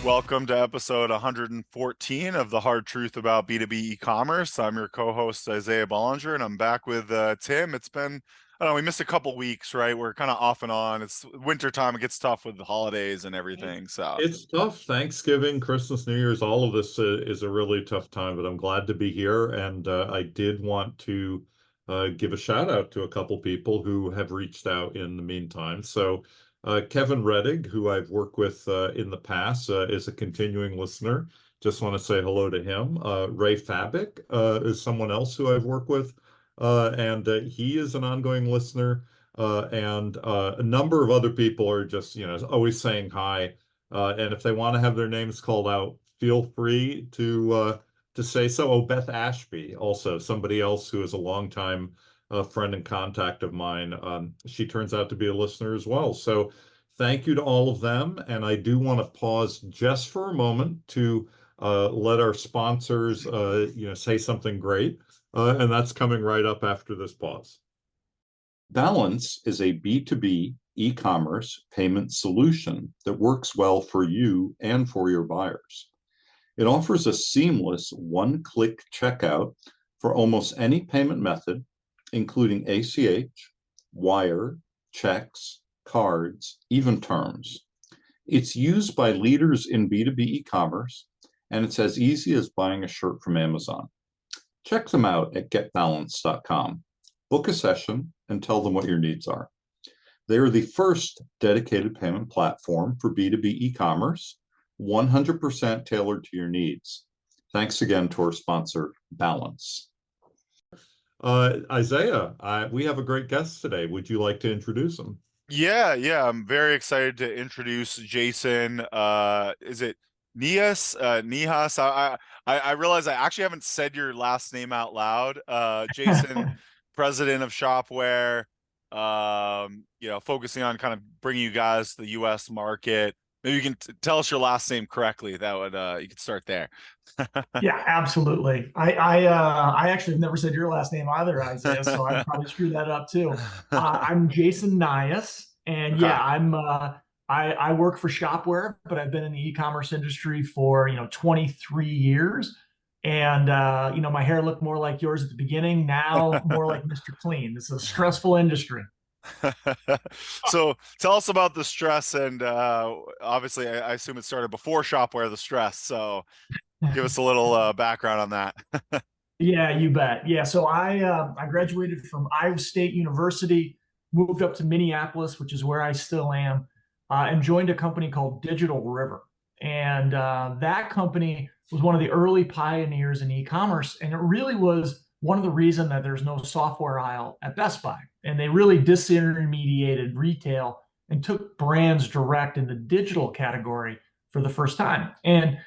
Welcome to episode 114 of the Hard Truth About B2B e-commerce. I'm your co-host, Isaiah Bollinger, and I'm back with Tim. It's been, I don't know, we missed a couple weeks, right? We're kind of off and on. It's winter time. It gets tough with the holidays and everything. So it's tough. Thanksgiving, Christmas, New Year's, all of this is a really tough time, but I'm glad to be here. And I did want to give a shout out to a couple people who have reached out in the meantime. So Kevin Reddig, who I've worked with in the past, is a continuing listener. Just want to say hello to him. Ray Fabic is someone else who I've worked with, and he is an ongoing listener. And a number of other people are just, always saying hi. And if they want to have their names called out, feel free to say so. Oh, Beth Ashby, also somebody else who is a longtime friend and contact of mine. She turns out to be a listener as well. So thank you to all of them. And I do want to pause just for a moment to let our sponsors, say something great. And that's coming right up after this pause. Balance is a B2B e-commerce payment solution that works well for you and for your buyers. It offers a seamless one-click checkout for almost any payment method, including ACH, wire, checks, cards, even terms. It's used by leaders in B2B e-commerce, and it's as easy as buying a shirt from Amazon. Check them out at getbalance.com. Book a session and tell them what your needs are. They are the first dedicated payment platform for B2B e-commerce, 100% tailored to your needs. Thanks again to our sponsor, Balance. Isaiah, we have a great guest today. Would you like to introduce him? Yeah. I'm very excited to introduce Jason. Is it Nyhus? Nyhus? I realize I actually haven't said your last name out loud. Jason, president of Shopware. Focusing on kind of bringing you guys to the U.S. market. Maybe you can tell us your last name correctly. That would you could start there. Yeah, absolutely. I actually have never said your last name either, Isaiah, so I'd probably screw that up too. I'm Jason Nyhus, and Okay. yeah, I work for Shopware, but I've been in the e-commerce industry for 23 years. And my hair looked more like yours at the beginning, now more like Mr. Clean. This is a stressful industry. So tell us about the stress, and obviously I assume it started before Shopware, the stress. So give us a little background on that. Yeah, you bet. Yeah, so I graduated from Iowa State University, moved up to Minneapolis, which is where I still am, and joined a company called Digital River. And that company was one of the early pioneers in e-commerce, and it really was one of the reasons that there's no software aisle at Best Buy. And they really disintermediated retail and took brands direct in the digital category for the first time. And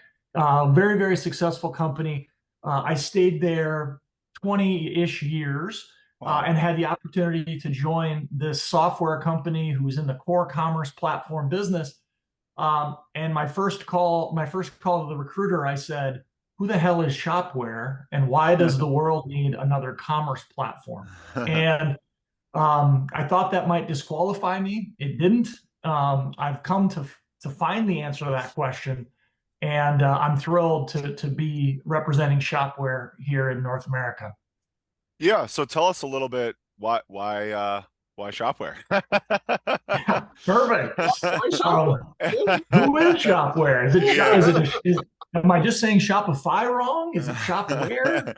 very, very successful company. I stayed there 20-ish years. Wow. And had the opportunity to join this software company who was in the core commerce platform business. And my first call to the recruiter, I said, "Who the hell is Shopware, and why does the world need another commerce platform?" And I thought that might disqualify me. It didn't. I've come to find the answer to that question, and I'm thrilled to be representing Shopware here in North America. Yeah, so tell us a little bit why Shopware? Yeah, perfect. Why Shopware? Who is Shopware? Is it am I just saying Shopify wrong? Is it Shopware?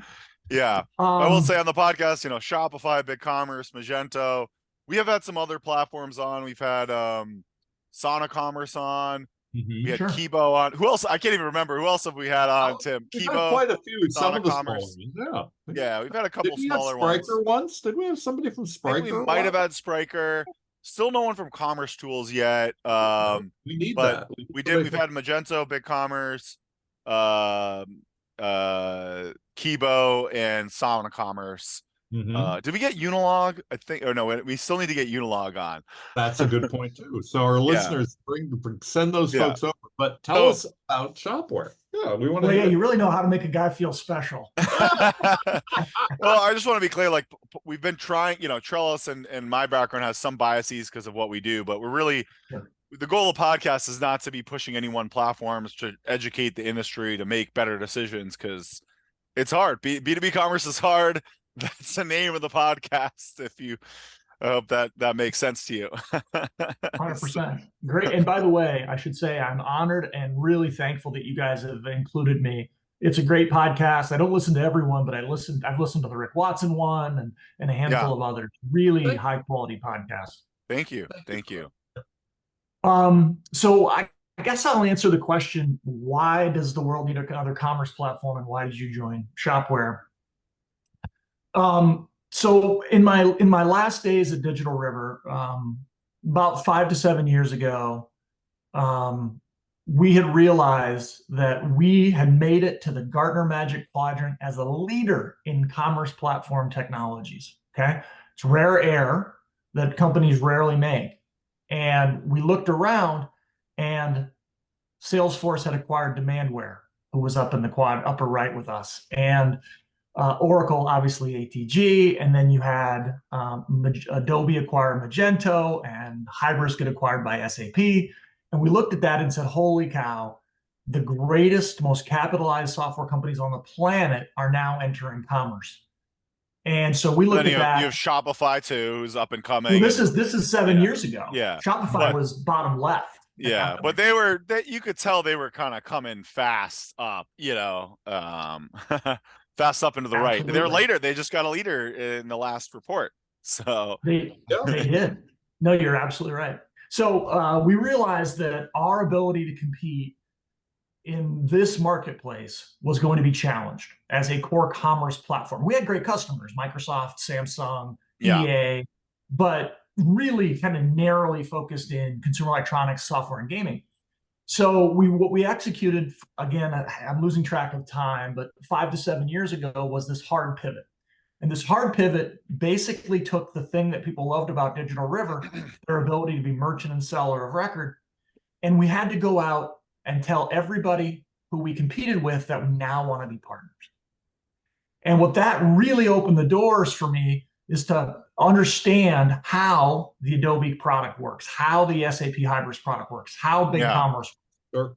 Yeah. I will say on the podcast, Shopify, BigCommerce, Magento. We have had some other platforms on. We've had SonaCommerce on. We had Sure. Kibo on. Who else? I can't even remember. Who else have we had on, Tim? We've Kibo, had quite a few. Some of the smaller SonaCommerce. ones. Yeah. Yeah, we've had a couple Did we smaller have ones. Spryker once? Did we have somebody from I Spryker? think we might have had Spryker. Still no one from Commerce Tools yet. We need but that. We've had Magento, BigCommerce, Kibo, and SonaCommerce. Mhm. Did we get Unilog? I think, or no, we still need to get Unilog on. That's a good point too. So our Yeah, listeners, send those yeah. folks over, but tell So, us about Shopware. Yeah, we want to Well, yeah, hear. you really know how to make a guy feel special. well, I just want to be clear, like we've been trying, Trellis and my background has some biases because of what we do, but we're really, Sure. the goal of the podcast is not to be pushing any one platform, it's to educate the industry to make better decisions, because it's hard. B2B commerce is hard. That's the name of the podcast. If you, I hope that makes sense to you. 100%. Great. And by the way, I should say I'm honored and really thankful that you guys have included me. It's a great podcast. I don't listen to everyone, but I've listened to the Rick Watson one and a handful Yeah. of others. Really Thank- high quality podcasts. Thank you. Thank you. So I guess I'll answer the question, why does the world need another commerce platform and why did you join Shopware? So in my last days at Digital River, about 5 to 7 years ago, we had realized that we had made it to the Gartner Magic Quadrant as a leader in commerce platform technologies. Okay, it's rare air that companies rarely make, and we looked around, and Salesforce had acquired Demandware, who was up in the upper right with us, and Oracle, obviously ATG, and then you had Adobe acquire Magento, and Hybris get acquired by SAP. And we looked at that and said, holy cow, the greatest, most capitalized software companies on the planet are now entering commerce. And so we looked Then at that. you have Shopify too, who's up and coming. Well, this is 7 years ago. Yeah. Shopify was bottom left. Yeah, but you could tell they were kind of coming fast up, fast up into the right. They're later. They just got a leader in the last report. So they did. No, you're absolutely right. So we realized that our ability to compete in this marketplace was going to be challenged as a core commerce platform. We had great customers, Microsoft, Samsung, EA, but really kind of narrowly focused in consumer electronics, software, and gaming. So what we executed, again, I'm losing track of time, but 5 to 7 years ago was this hard pivot. And this hard pivot basically took the thing that people loved about Digital River, their ability to be merchant and seller of record, and we had to go out and tell everybody who we competed with that we now want to be partners. And what that really opened the doors for me is to understand how the Adobe product works, how the SAP Hybris product works, how BigCommerce,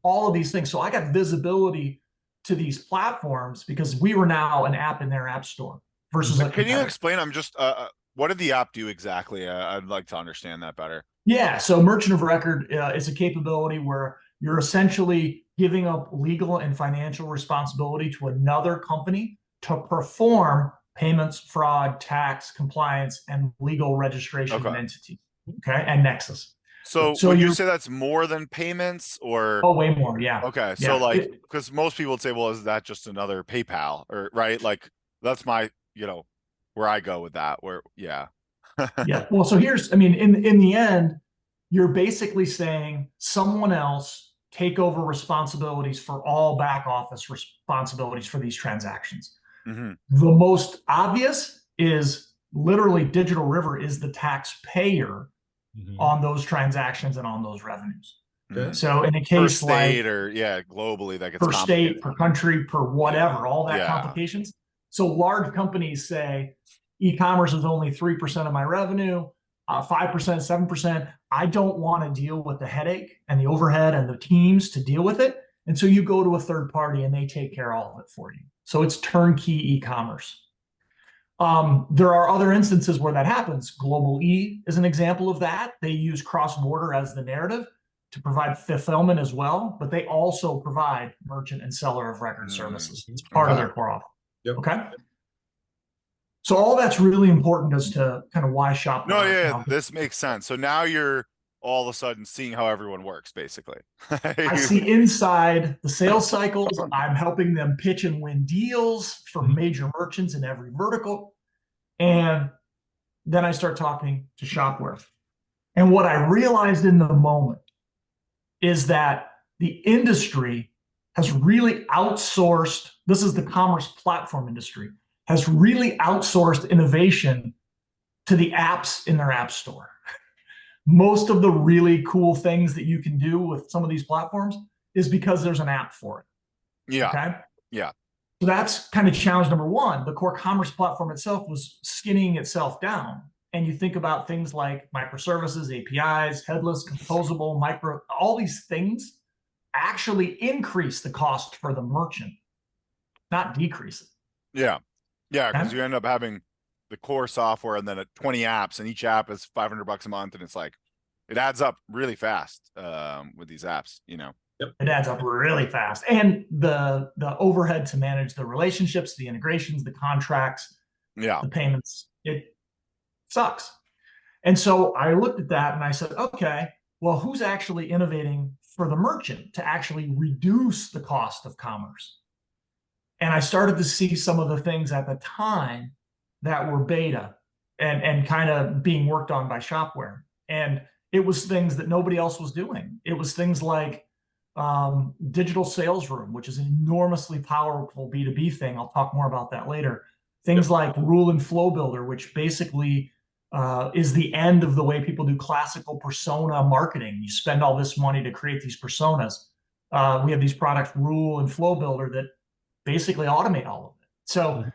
all of these things. So I got visibility to these platforms because we were now an app in their app store versus. Can you explain? I'm just, what did the app do exactly? I'd like to understand that better. Yeah, so merchant of record is a capability where you're essentially giving up legal and financial responsibility to another company to perform payments, fraud, tax, compliance, and legal registration of an entity. Okay, and Nexus. So would you say that's more than payments, or? Oh, way more, yeah. Okay, so because most people would say, well, is that just another PayPal, or right? Like that's my, where I go with that. Yeah. Well, so in the end, you're basically saying someone else take over responsibilities for all back office responsibilities for these transactions. Mm-hmm. The most obvious is literally Digital River is the taxpayer on those transactions and on those revenues. Okay. So in a case per state globally, that gets per state, per country, per whatever, all that complications. So large companies say e-commerce is only 3% of my revenue, 5%, 7%. I don't want to deal with the headache and the overhead and the teams to deal with it. And so you go to a third party and they take care of all of it for you. So it's turnkey e-commerce. There are other instances where that happens. Global E is an example of that. They use cross-border as the narrative to provide fulfillment as well, but they also provide merchant and seller of record services. It's part of their core offer. Yep. Okay. So all that's really important as to kind of why Shopware. No, yeah, this makes sense. So now you're all of a sudden seeing how everyone works, basically. I see inside the sales cycles. I'm helping them pitch and win deals for major merchants in every vertical. And then I start talking to Shopware. And what I realized in the moment is that the industry has really outsourced, this is the commerce platform industry, has really outsourced innovation to the apps in their app store. Most of the really cool things that you can do with some of these platforms is because there's an app for it. Yeah. Okay. Yeah. So that's kind of challenge number one. The core commerce platform itself was skinning itself down. And you think about things like microservices, APIs, headless, composable, micro, all these things actually increase the cost for the merchant, not decrease it. Yeah. Yeah. Because Okay? you end up having the core software and then 20 apps, and each app is $500 a month, and it's like it adds up really fast with these apps, you know. It adds up really fast. And the overhead to manage the relationships, the integrations, the contracts, Yeah. the payments, it sucks. And so I looked at that and I said, okay, well, who's actually innovating for the merchant to actually reduce the cost of commerce? And I started to see some of the things at the time that were beta and kind of being worked on by Shopware. And it was things that nobody else was doing. It was things like digital sales room, which is an enormously powerful B2B thing. I'll talk more about that later. Things like rule and flow builder, which basically is the end of the way people do classical persona marketing. You spend all this money to create these personas. We have these products, rule and flow builder, that basically automate all of it. So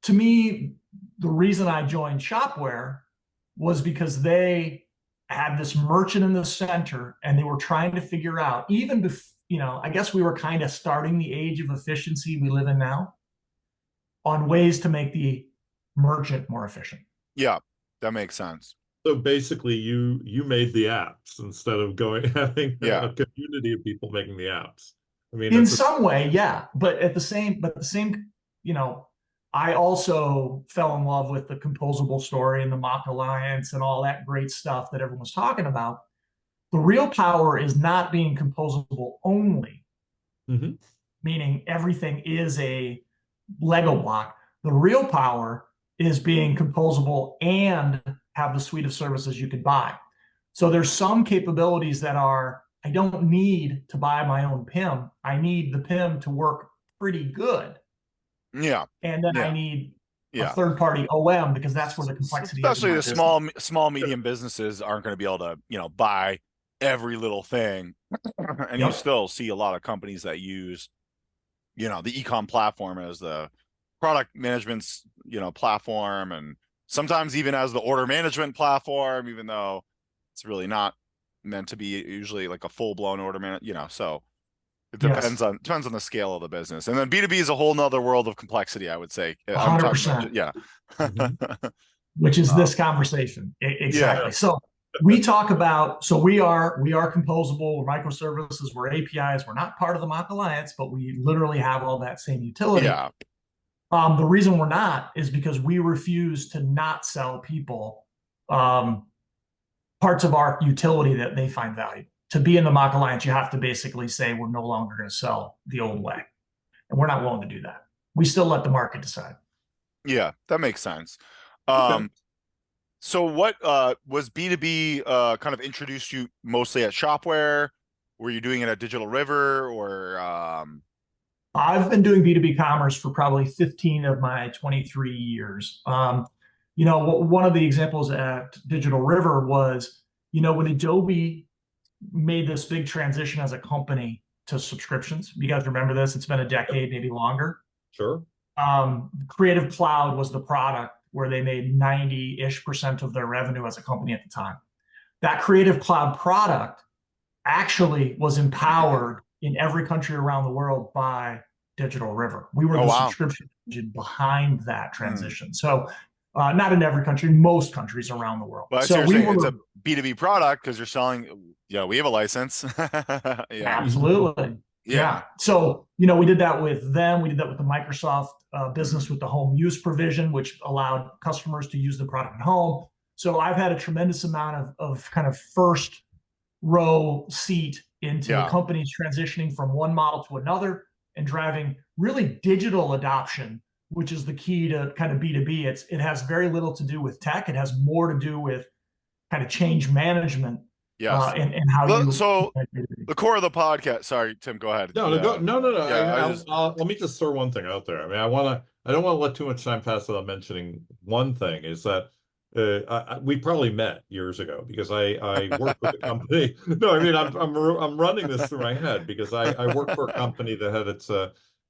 to me, the reason I joined Shopware was because they had this merchant in the center and they were trying to figure out, even I guess we were kind of starting the age of efficiency we live in now, on ways to make the merchant more efficient. Yeah, that makes sense. So basically you made the apps instead of having a community of people making the apps. I mean, in some way, yeah. But the same, I also fell in love with the composable story and the Mock Alliance and all that great stuff that everyone was talking about. The real power is not being composable only, meaning everything is a Lego block. The real power is being composable and have the suite of services you could buy. So there's some capabilities that are, I don't need to buy my own PIM. I need the PIM to work pretty good. Yeah. And then I need a third-party OM because that's where the complexity is. Especially the small, medium businesses aren't going to be able to, buy every little thing. And you still see a lot of companies that use, the e-com platform as the product management's, platform, and sometimes even as the order management platform, even though it's really not meant to be usually like a full-blown order management, so it depends on the scale of the business. And then B2B is a whole nother world of complexity, I would say. 100%. Which is this conversation. Exactly. Yeah. So we talk about, we are composable, we're microservices, we're APIs, we're not part of the Mock Alliance, but we literally have all that same utility. Yeah. The reason we're not is because we refuse to not sell people parts of our utility that they find valuable. To be in the Mock Alliance, you have to basically say we're no longer going to sell the old way. And we're not willing to do that. We still let the market decide. Yeah, that makes sense. So what was B2B kind of introduced you mostly at Shopware? Were you doing it at Digital River or? I've been doing B2B commerce for probably 15 of my 23 years. One of the examples at Digital River was, when Adobe made this big transition as a company to subscriptions. You guys remember this? It's been a decade, maybe longer. Sure. Creative Cloud was the product where they made 90-ish% of their revenue as a company at the time. That Creative Cloud product actually was empowered in every country around the world by Digital River. We were the subscription engine behind that transition. So not in every country, most countries around the world. But so it's a B2B product because you're selling, we have a license. Absolutely. Yeah. So, we did that with them. We did that with the Microsoft business with the home use provision, which allowed customers to use the product at home. So I've had a tremendous amount of kind of first row seat into companies transitioning from one model to another and driving really digital adoption, which is the key to kind of B2B. It has very little to do with tech. It has more to do with kind of change management Yes. and how you. So the core of the podcast. Sorry, Tim, go ahead. No, Yeah. no. Yeah, I just Let me just throw one thing out there. I mean, I don't want to let too much time pass without mentioning one thing is that we probably met years ago because I worked with a company. No, I mean, I'm running this through my head because I worked for a company that had its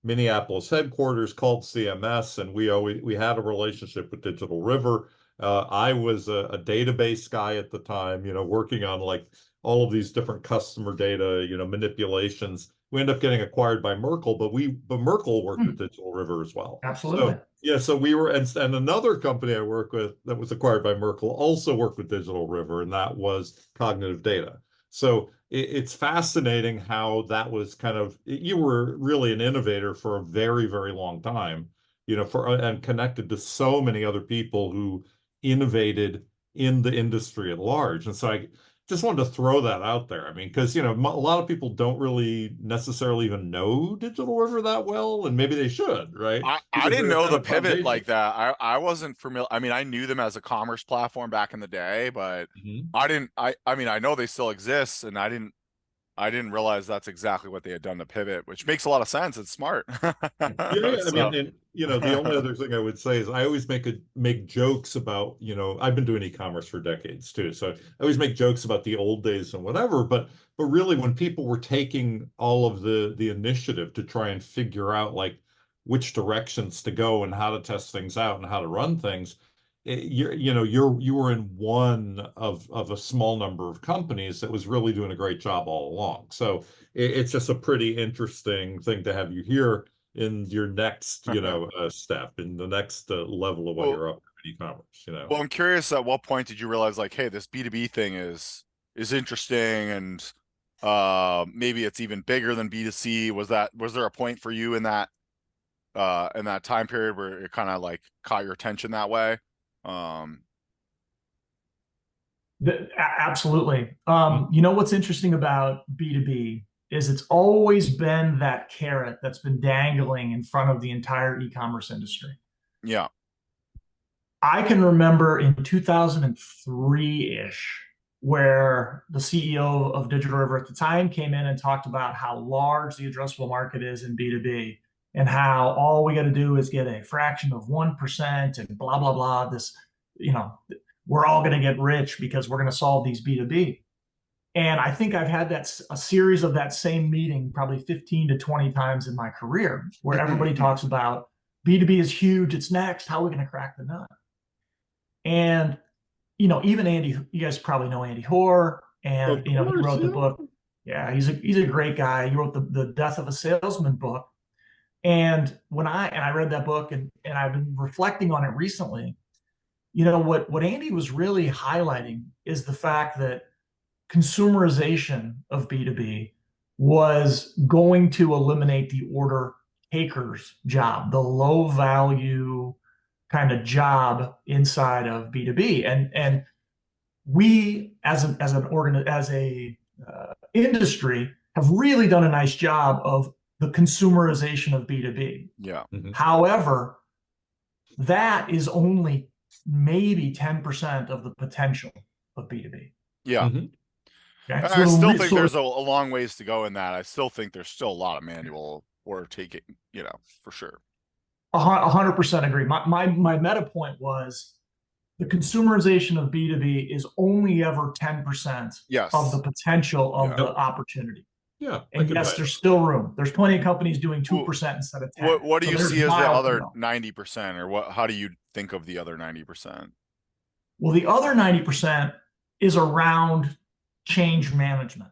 Minneapolis headquarters called CMS, and we had a relationship with Digital River. I was a database guy at the time, working on like all of these different customer data, manipulations. We end up getting acquired by Merkle, but Merkle worked with Digital River as well. Absolutely. So yeah, so we were, and another company I work with that was acquired by Merkle also worked with Digital River, and that was Cognitive Data. So it's fascinating how that was you were really an innovator for a very, very long time, and connected to so many other people who innovated in the industry at large. And so I just wanted to throw that out there. I mean, because, a lot of people don't really necessarily even know Digital River that well, and maybe they should, right? I Because didn't they're know kind the of pivot like foundational. that. I wasn't familiar. I mean, I knew them as a commerce platform back in the day, but Mhm. I didn't. I mean, I know they still exist, and I didn't realize that's exactly what they had done to pivot, which makes a lot of sense. It's smart. Yeah. I mean, So, and the only other thing I would say is I always make jokes about, I've been doing e-commerce for decades too. So I always make jokes about the old days and whatever, but really when people were taking all of the initiative to try and figure out like which directions to go and how to test things out and how to run things, you were in one of a small number of companies that was really doing a great job all along. So it's just a pretty interesting thing to have you here in your next, step, in the next level of what well, you're up to in e-commerce. well, I'm curious. At what point did you realize, like, hey, this B2B thing is interesting, and maybe it's even bigger than B2C? Was there a point for you in that time period where it kind of like caught your attention that way? Um, Absolutely. What's interesting about B2B is it's always been that carrot that's been dangling in front of the entire e-commerce industry. yeah. I can remember in 2003-ish, where the CEO of Digital River at the time came in and talked about how large the addressable market is in B2B and how all we got to do is get a fraction of 1% and blah, blah, blah. We're all going to get rich because we're going to solve these B2B. And I think I've had a series of that same meeting probably 15 to 20 times in my career where everybody talks about B2B is huge. It's next. How are we going to crack the nut? And, even Andy, you guys probably know Andy Hoare, and, Of he course, wrote the yeah. book. Yeah, he's a great guy. He wrote the Death of a Salesman book. And I read that book and I've been reflecting on it recently, what Andy was really highlighting is the fact that consumerization of B2B was going to eliminate the order taker's job, the low value kind of job inside of B2B. And we as a industry have really done a nice job of the consumerization of B2B. Yeah. Mhm. However, that is only maybe 10% of the potential of B2B. Yeah. Mhm. Okay? I still think there's a long ways to go in that. I still think there's still a lot of manual work taking, for sure. 100% agree. My meta point was the consumerization of B2B is only ever 10% Yes. of the potential of Yeah. the opportunity. Yeah. And yes, there's still room. There's plenty of companies doing 2% instead of 10. What do you see as the miles to other go. 90%, or how do you think of the other 90%? Well, the other 90% is around change management.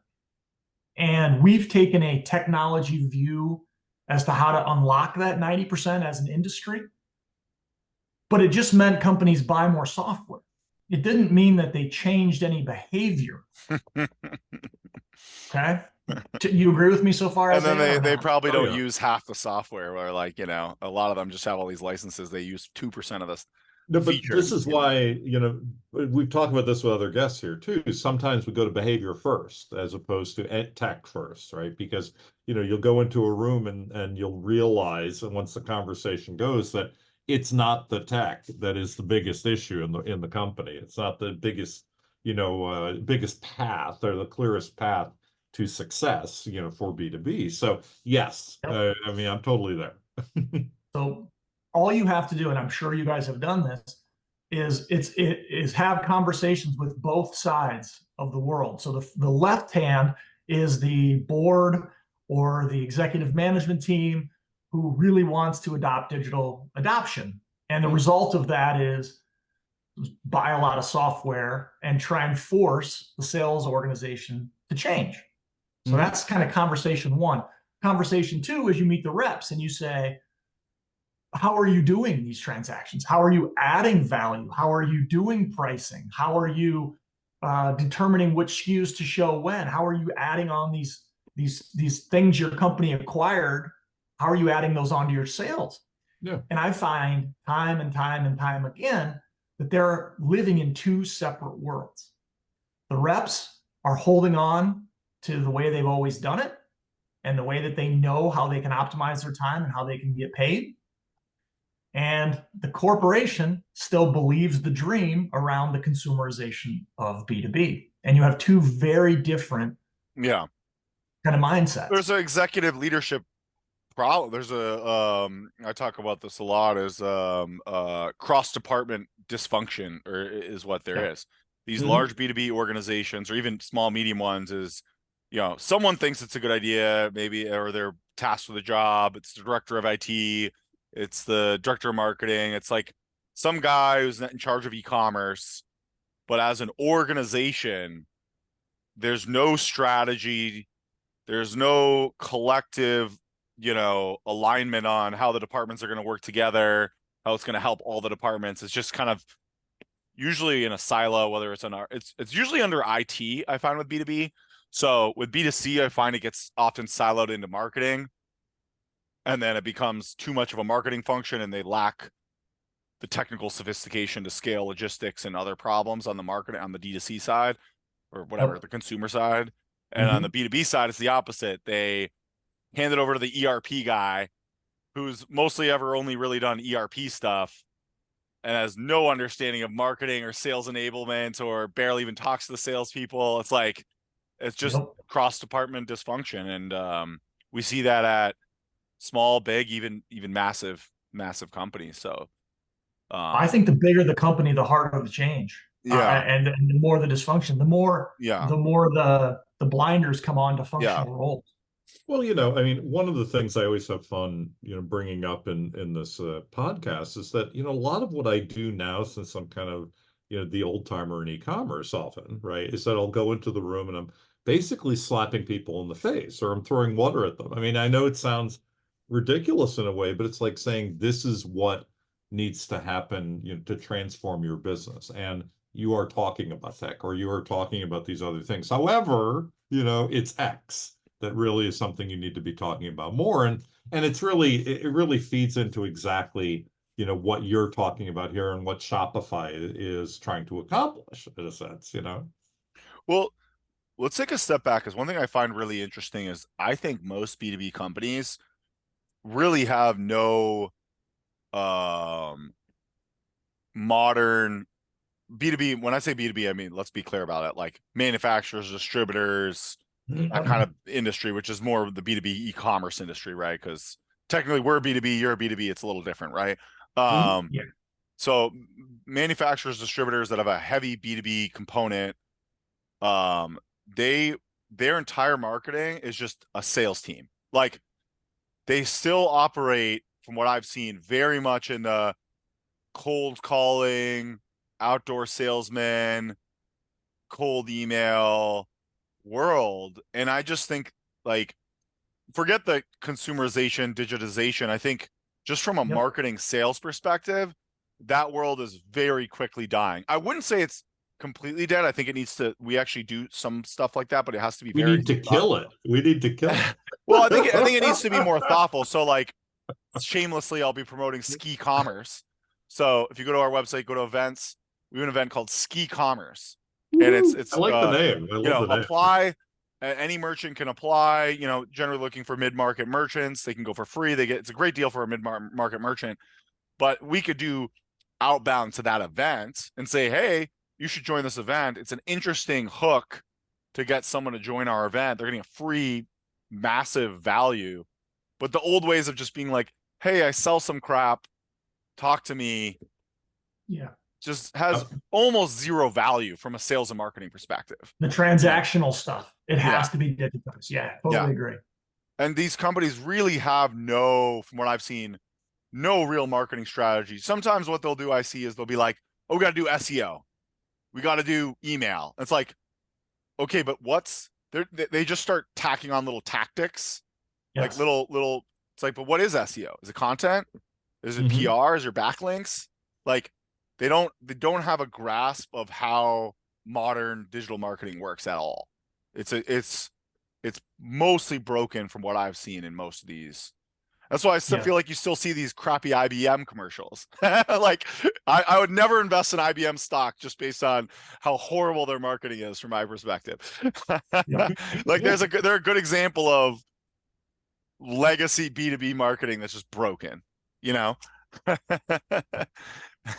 And we've taken a technology view as to how to unlock that 90% as an industry. But it just meant companies buy more software. It didn't mean that they changed any behavior. Okay. You agree with me so far? And then they not? probably don't yeah. use half the software, where like, a lot of them just have all these licenses. They use 2% of this No, but feature. this is why, we've talked about this with other guests here too. Sometimes we go to behavior first as opposed to tech first, right? Because, you'll go into a room and you'll realize, and once the conversation goes, that it's not the tech that is the biggest issue in the company. It's not the biggest, biggest path or the clearest path to success, for B2B. So yes, Yep. I mean, I'm totally there. So all you have to do, and I'm sure you guys have done this, is have conversations with both sides of the world. So the left hand is the board or the executive management team who really wants to adopt digital adoption. And the result of that is buy a lot of software and try and force the sales organization to change. So that's kind of conversation one. Conversation two is you meet the reps and you say, how are you doing these transactions? How are you adding value? How are you doing pricing? How are you determining which SKUs to show when? How are you adding on these things your company acquired? How are you adding those onto your sales? Yeah. And I find time and time and time again that they're living in two separate worlds. The reps are holding on to the way they've always done it and the way that they know how they can optimize their time and how they can get paid. And the corporation still believes the dream around the consumerization of B2B. And you have two very different kind of mindsets. There's an executive leadership problem. There's I talk about this a lot, is cross-department dysfunction, or is what there is. These large B2B organizations, or even small, medium ones, is, someone thinks it's a good idea, maybe, or they're tasked with a job. It's the director of IT. It's the director of marketing. It's like some guy who's in charge of e-commerce, but as an organization, there's no strategy. There's no collective, alignment on how the departments are going to work together, how it's going to help all the departments. It's just kind of usually in a silo, whether it's it's usually under IT, I find, with B2B. So with B2C, I find it gets often siloed into marketing, and then it becomes too much of a marketing function, and they lack the technical sophistication to scale logistics and other problems on the market, on the D2C side, or whatever, the consumer side. And on the B2B side, it's the opposite. They hand it over to the ERP guy, who's mostly ever only really done ERP stuff and has no understanding of marketing or sales enablement, or barely even talks to the salespeople. It's like, it's just cross-department dysfunction. And we see that at small, big, even massive companies. So I think the bigger the company, the harder the change. And the more the dysfunction, the more the blinders come on to functional roles. Well, I mean, one of the things I always have fun, bringing up in this podcast is that, a lot of what I do now, since I'm kind of, the old timer in e-commerce often, right, is that I'll go into the room and I'm basically slapping people in the face, or I'm throwing water at them. I mean, I know it sounds ridiculous in a way, but it's like saying this is what needs to happen, to transform your business. And you are talking about tech, or you are talking about these other things. However, it's X that really is something you need to be talking about more. And it really feeds into exactly, what you're talking about here and what Shopify is trying to accomplish, in a sense, Well, let's take a step back, because one thing I find really interesting is I think most B2B companies really have no modern B2B. When I say B2B, I mean, let's be clear about it, like manufacturers, distributors, that kind of industry, which is more of the B2B e-commerce industry, right? Because technically we're B2B, you're a B2B, it's a little different, right? So manufacturers, distributors that have a heavy B2B component, their entire marketing is just a sales team. Like, they still operate, from what I've seen, very much in the cold calling, outdoor salesman, cold email world. And I just think, like, forget the consumerization, digitization. I think just from a marketing sales perspective, that world is very quickly dying. I wouldn't say it's completely dead. I think it needs to, we actually do some stuff like that, but it has to be we need to kill it. We need to kill it. Well, I think it needs to be more thoughtful. So, like, shamelessly, I'll be promoting eCommerce. So if you go to our website, go to events, we have an event called eCommerce. And it's I like the name. I love the name. Apply. Any merchant can apply, generally looking for mid-market merchants. They can go for free. It's a great deal for a mid-market merchant. But we could do outbound to that event and say, hey, you should join this event. It's an interesting hook to get someone to join our event. They're getting a free, massive value. But the old ways of just being like, hey, I sell some crap, talk to me, just has almost zero value from a sales and marketing perspective. The transactional stuff, it has to be digitized. Yeah, totally agree. And these companies really have no, from what I've seen, no real marketing strategy. Sometimes what they'll do, I see, is they'll be like, oh, we got to do SEO. We got to do email. It's like, okay, but they just start tacking on little tactics, like little, it's like, but what is SEO? Is it content? Is it PR? Is there backlinks? Like, they don't have a grasp of how modern digital marketing works at all. It's mostly broken from what I've seen in most of these. That's why I still feel like you still see these crappy IBM commercials. Like, I would never invest in IBM stock just based on how horrible their marketing is from my perspective. Like, they're a good example of legacy B2B marketing that's just broken, you know?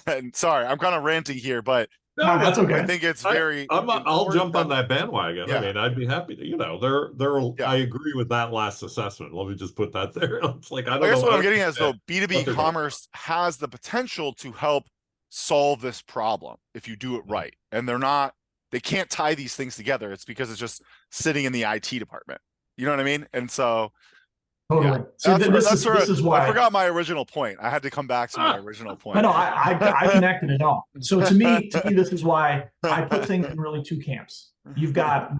And sorry, I'm kind of ranting here, but no, that's okay. I think it's very. I'll jump on that bandwagon. Yeah. I mean, I'd be happy to. You know, I agree with that last assessment. Let me just put that there. It's like, I don't know. I guess what I'm getting at is, though, B2B commerce has the potential to help solve this problem if you do it right, and they can't tie these things together. It's because it's just sitting in the IT department. You know what I mean? And so. Totally. So this is why I forgot my original point. I had to come back to my original point. No, I connected it all. So to me, this is why I put things in really two camps. You've got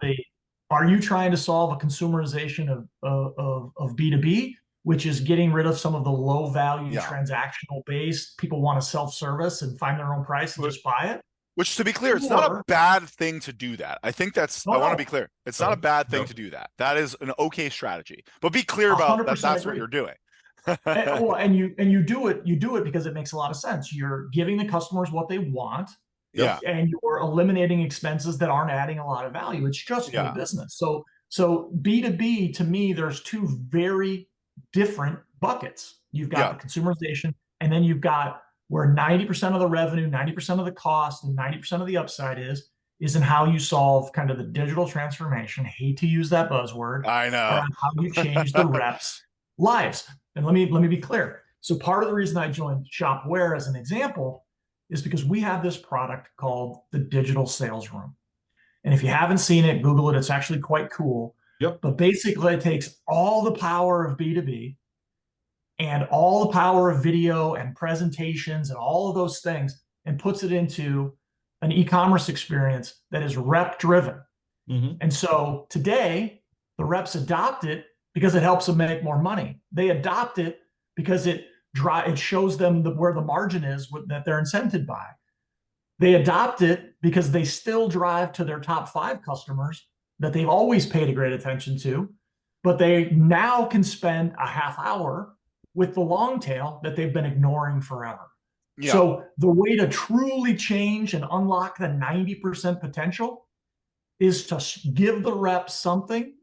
are you trying to solve a consumerization of B2B, which is getting rid of some of the low value transactional based, people want to self-service and find their own price and just buy it? Which, to be clear, it's not a bad thing to do that. I think I want to be clear. It's not a bad thing to do that. That is an okay strategy. But be clear about that. That's what you're doing. and you do it because it makes a lot of sense. You're giving the customers what they want. Yeah. And you're eliminating expenses that aren't adding a lot of value. It's just good business. So B2B, to me, there's two very different buckets. You've got the consumerization, and then you've got where 90% of the revenue, 90% of the cost, and 90% of the upside is in how you solve kind of the digital transformation. I hate to use that buzzword. I know. How you change the reps' lives. And let me be clear. So part of the reason I joined Shopware as an example is because we have this product called the Digital Sales Room. And if you haven't seen it, Google it. It's actually quite cool. Yep. But basically, it takes all the power of B2B and all the power of video and presentations and all of those things and puts it into an e-commerce experience that is rep driven. And so today, the reps adopt it because it helps them make more money. They adopt it because it shows them where the margin is that they're incented by. They adopt it because they still drive to their top 5 customers that they've always paid a great attention to, but they now can spend a half hour with the long tail that they've been ignoring forever. Yeah. So the way to truly change and unlock the 90% potential is to give the reps something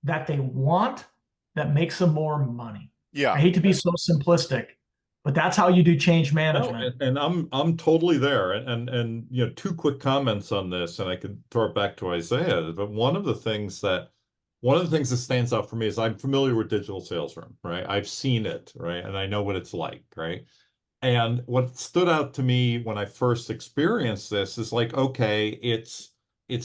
that they want that makes them more money. Yeah. I hate to be so simplistic, but that's how you do change management. No, and I'm totally there. And you know, 2 quick comments on this, and I could throw it back to Isaiah. But one of the things that stands out for me is I'm familiar with Digital Sales Room, right? I've seen it, right? And I know what it's like, right? And what stood out to me when I first experienced this is like, okay, it's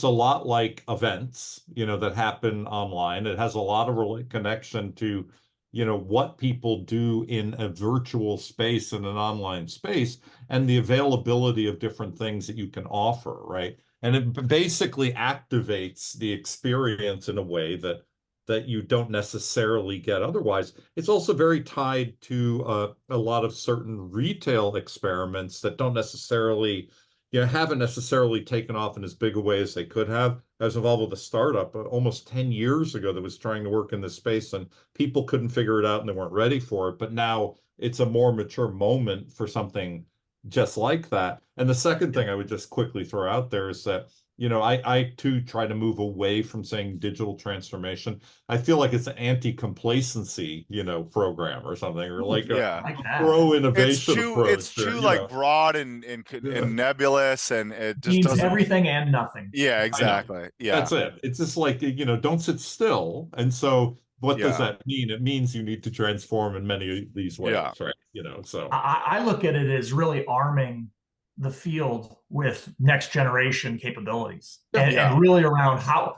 a lot like events, you know, that happen online. It has a lot of connection to, you know, what people do in a virtual space and an online space and the availability of different things that you can offer, right? And it basically activates the experience in a way that you don't necessarily get otherwise. It's also very tied to a lot of certain retail experiments that don't necessarily, you know, haven't necessarily taken off in as big a way as they could have. I was involved with a startup almost 10 years ago that was trying to work in this space, and people couldn't figure it out and they weren't ready for it. But now it's a more mature moment for something just like that. And the second thing I would just quickly throw out there is that I too try to move away from saying digital transformation. I feel like it's an anti-complacency, program or something, or like a Yeah. Like that. pro-innovation It's approach, or, too like broad yeah, and nebulous, and it just Means doesn't. everything and nothing. Yeah, I know. exactly. Yeah. That's it. It's just like, don't sit still. And so what does Yeah. that mean? It means you need to transform in many of these Yeah. ways, right? So I look at it as really arming the field with next generation capabilities, yeah, Yeah. and really around how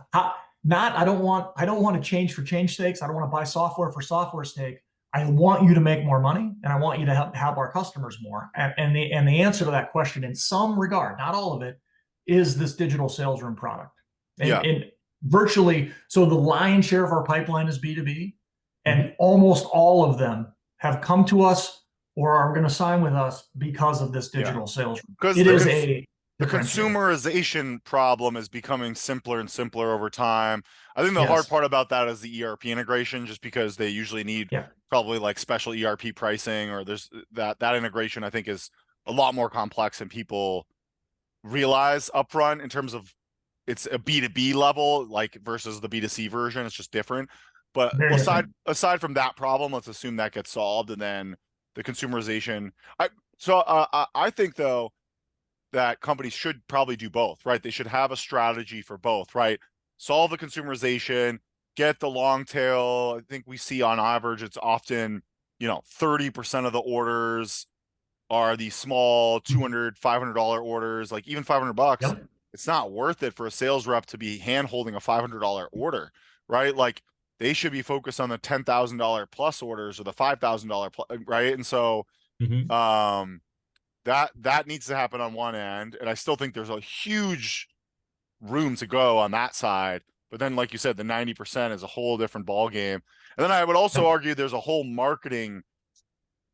not I don't want to change for change sakes. I don't want to buy software for software's sake. I want you to make more money, and I want you to help our customers more. And the answer to that question, in some regard, not all of it, is this digital sales room product. Yeah. And virtually, so the lion's share of our pipeline is B2B, and Mhm. almost all of them have come to us or are going to sign with us because of this Yeah. digital sales room. Because It is a the differentiator. consumerization problem is becoming simpler and simpler over time. I think the hard Yes. part about that is the ERP integration, just because they usually need Yeah. probably like special ERP pricing, or there's that integration I think is a lot more complex than people realize upfront in terms of it's a B2B level, like versus the B2C version. It's just different. But Very different. aside from that problem, let's assume that gets solved, and then the consumerization. I think though that companies should probably do both, right? They should have a strategy for both, right? Solve the consumerization, get the long tail. I think we see on average it's often 30% of the orders are these small $200, $500 orders, like even $500. Yep. It's not worth it for a sales rep to be hand holding a $500 order, right? Like they should be focused on the $10,000 plus orders or the $5,000 plus, right? And so Mhm. that needs to happen on one end, and I still think there's a huge room to go on that side. But then, like you said, the 90% is a whole different ball game. And then I would also Yep. argue there's a whole marketing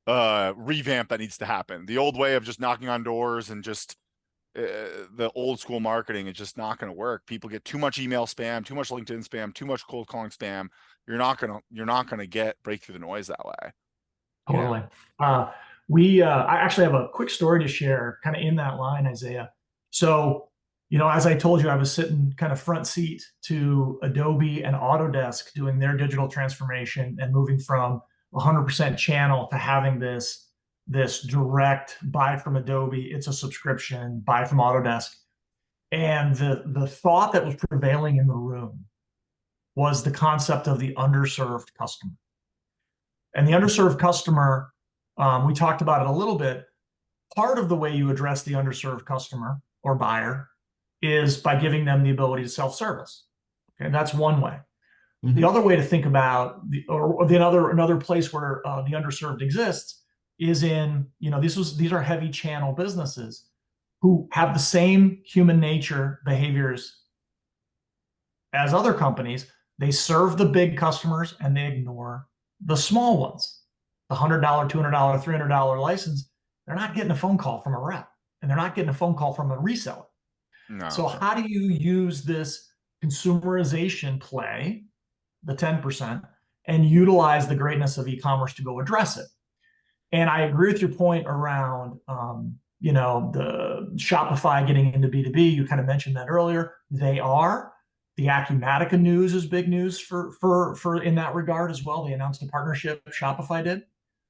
revamp that needs to happen. The old way of just knocking on doors and just the old school marketing is just not going to work. People get too much email spam, too much LinkedIn spam, too much cold calling spam. You're not gonna break through the noise that way. Totally. I actually have a quick story to share kind of in that line, Isaiah. So, as I told you, I was sitting kind of front seat to Adobe and Autodesk doing their digital transformation and moving from 100% channel to having this direct buy from Adobe. It's a subscription, buy from Autodesk. And the thought that was prevailing in the room was the concept of the underserved customer. And the underserved customer, we talked about it a little bit. Part of the way you address the underserved customer or buyer is by giving them the ability to self-service. Okay, that's one way. Mhm. The other way to think about another place where the underserved exists is in, these are heavy channel businesses who have the same human nature behaviors as other companies. They serve the big customers and they ignore the small ones. The $100, $200, $300 license, they're not getting a phone call from a rep, and they're not getting a phone call from a reseller. No. So how do you use this consumerization play, the 10%, and utilize the greatness of e-commerce to go address it? And I agree with your point around, the Shopify getting into B2B. You kind of mentioned that earlier. They are. The Acumatica news is big news for in that regard as well. They announced a partnership, Shopify did.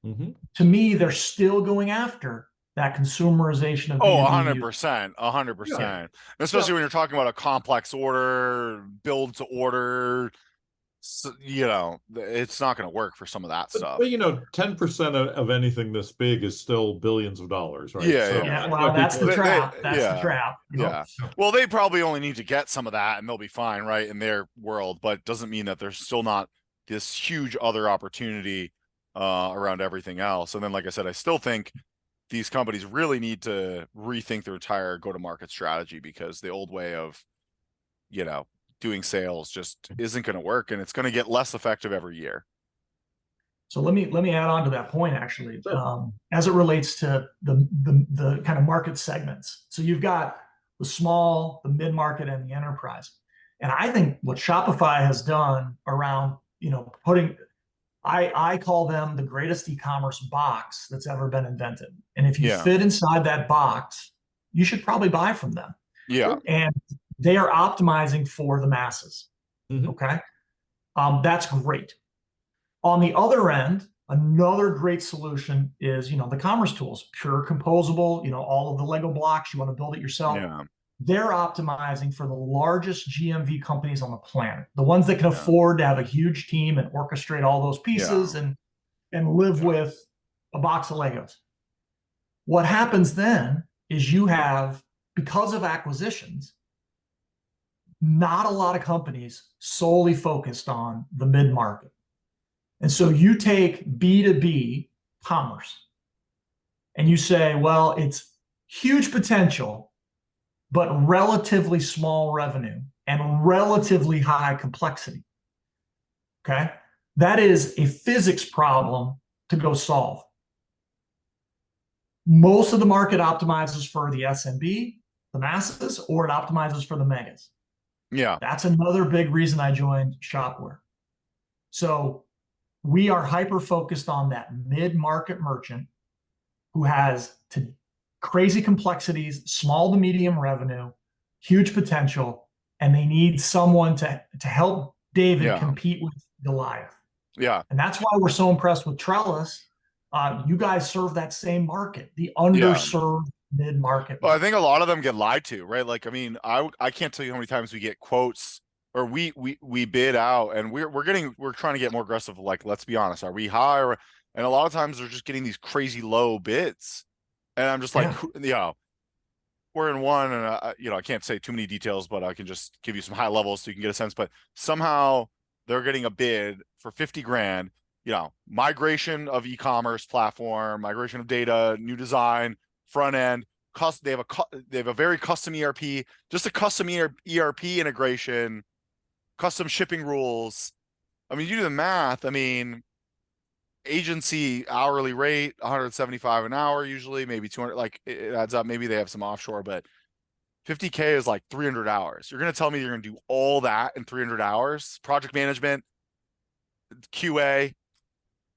Mhm. To me, they're still going after that consumerization of Oh, B2B. 100%, Yeah. 100%. Especially when you're talking about a complex order, build to order, it's not going to work for some of that stuff. But 10% of anything this big is still billions of dollars, right? Yeah, So yeah. Well, that's the trap. That's yeah, the trap. yeah. Well, they probably only need to get some of that and they'll be fine, right, in their world, but doesn't mean that there's still not this huge other opportunity around everything else. And then, like I said, I still think these companies really need to rethink their entire go-to-market strategy, because the old way of, doing sales just isn't going to work, and it's going to get less effective every year. So let me add on to that point, actually, Sure. as it relates to the kind of market segments. So you've got the small, the mid-market, and the enterprise. And I think what Shopify has done around, putting, I call them the greatest e-commerce box that's ever been invented. And if you Yeah. fit inside that box, you should probably buy from them. Yeah. And they are optimizing for the masses. Okay. That's great. On the other end, another great solution is, the commerce tools, pure composable, all of the Lego blocks, you want to build it yourself. Yeah. They're optimizing for the largest GMV companies on the planet, the ones that can afford to have a huge team and orchestrate all those pieces and live with a box of Legos. What happens then is you have, because of acquisitions, not a lot of companies solely focused on the mid-market. And so you take B2B commerce and you say, well, it's huge potential, but relatively small revenue and relatively high complexity. Okay. That is a physics problem to go solve. Most of the market optimizes for the SMB, the masses, or it optimizes for the megas. Yeah. That's another big reason I joined Shopware. So we are hyper-focused on that mid-market merchant who has crazy complexities, small to medium revenue, huge potential, and they need someone to help David compete with Goliath. Yeah. And that's why we're so impressed with Trellis. You guys serve that same market, the underserved mid-market. Well, I think a lot of them get lied to, right? Like, I mean, I can't tell you how many times we get quotes or we bid out and we're trying to get more aggressive. Like, let's be honest, are we high? And a lot of times they're just getting these crazy low bids. And I'm just like, we're in one and I can't say too many details, but I can just give you some high levels so you can get a sense, but somehow they're getting a bid for 50 grand, migration of e-commerce platform, migration of data, new design, front end, they have a very custom ERP, just a custom ERP integration, custom shipping rules. I mean, you do the math. I mean, agency hourly rate, 175 an hour, usually maybe 200, like it adds up. Maybe they have some offshore, but 50K is like 300 hours. You're going to tell me you're going to do all that in 300 hours, project management, QA,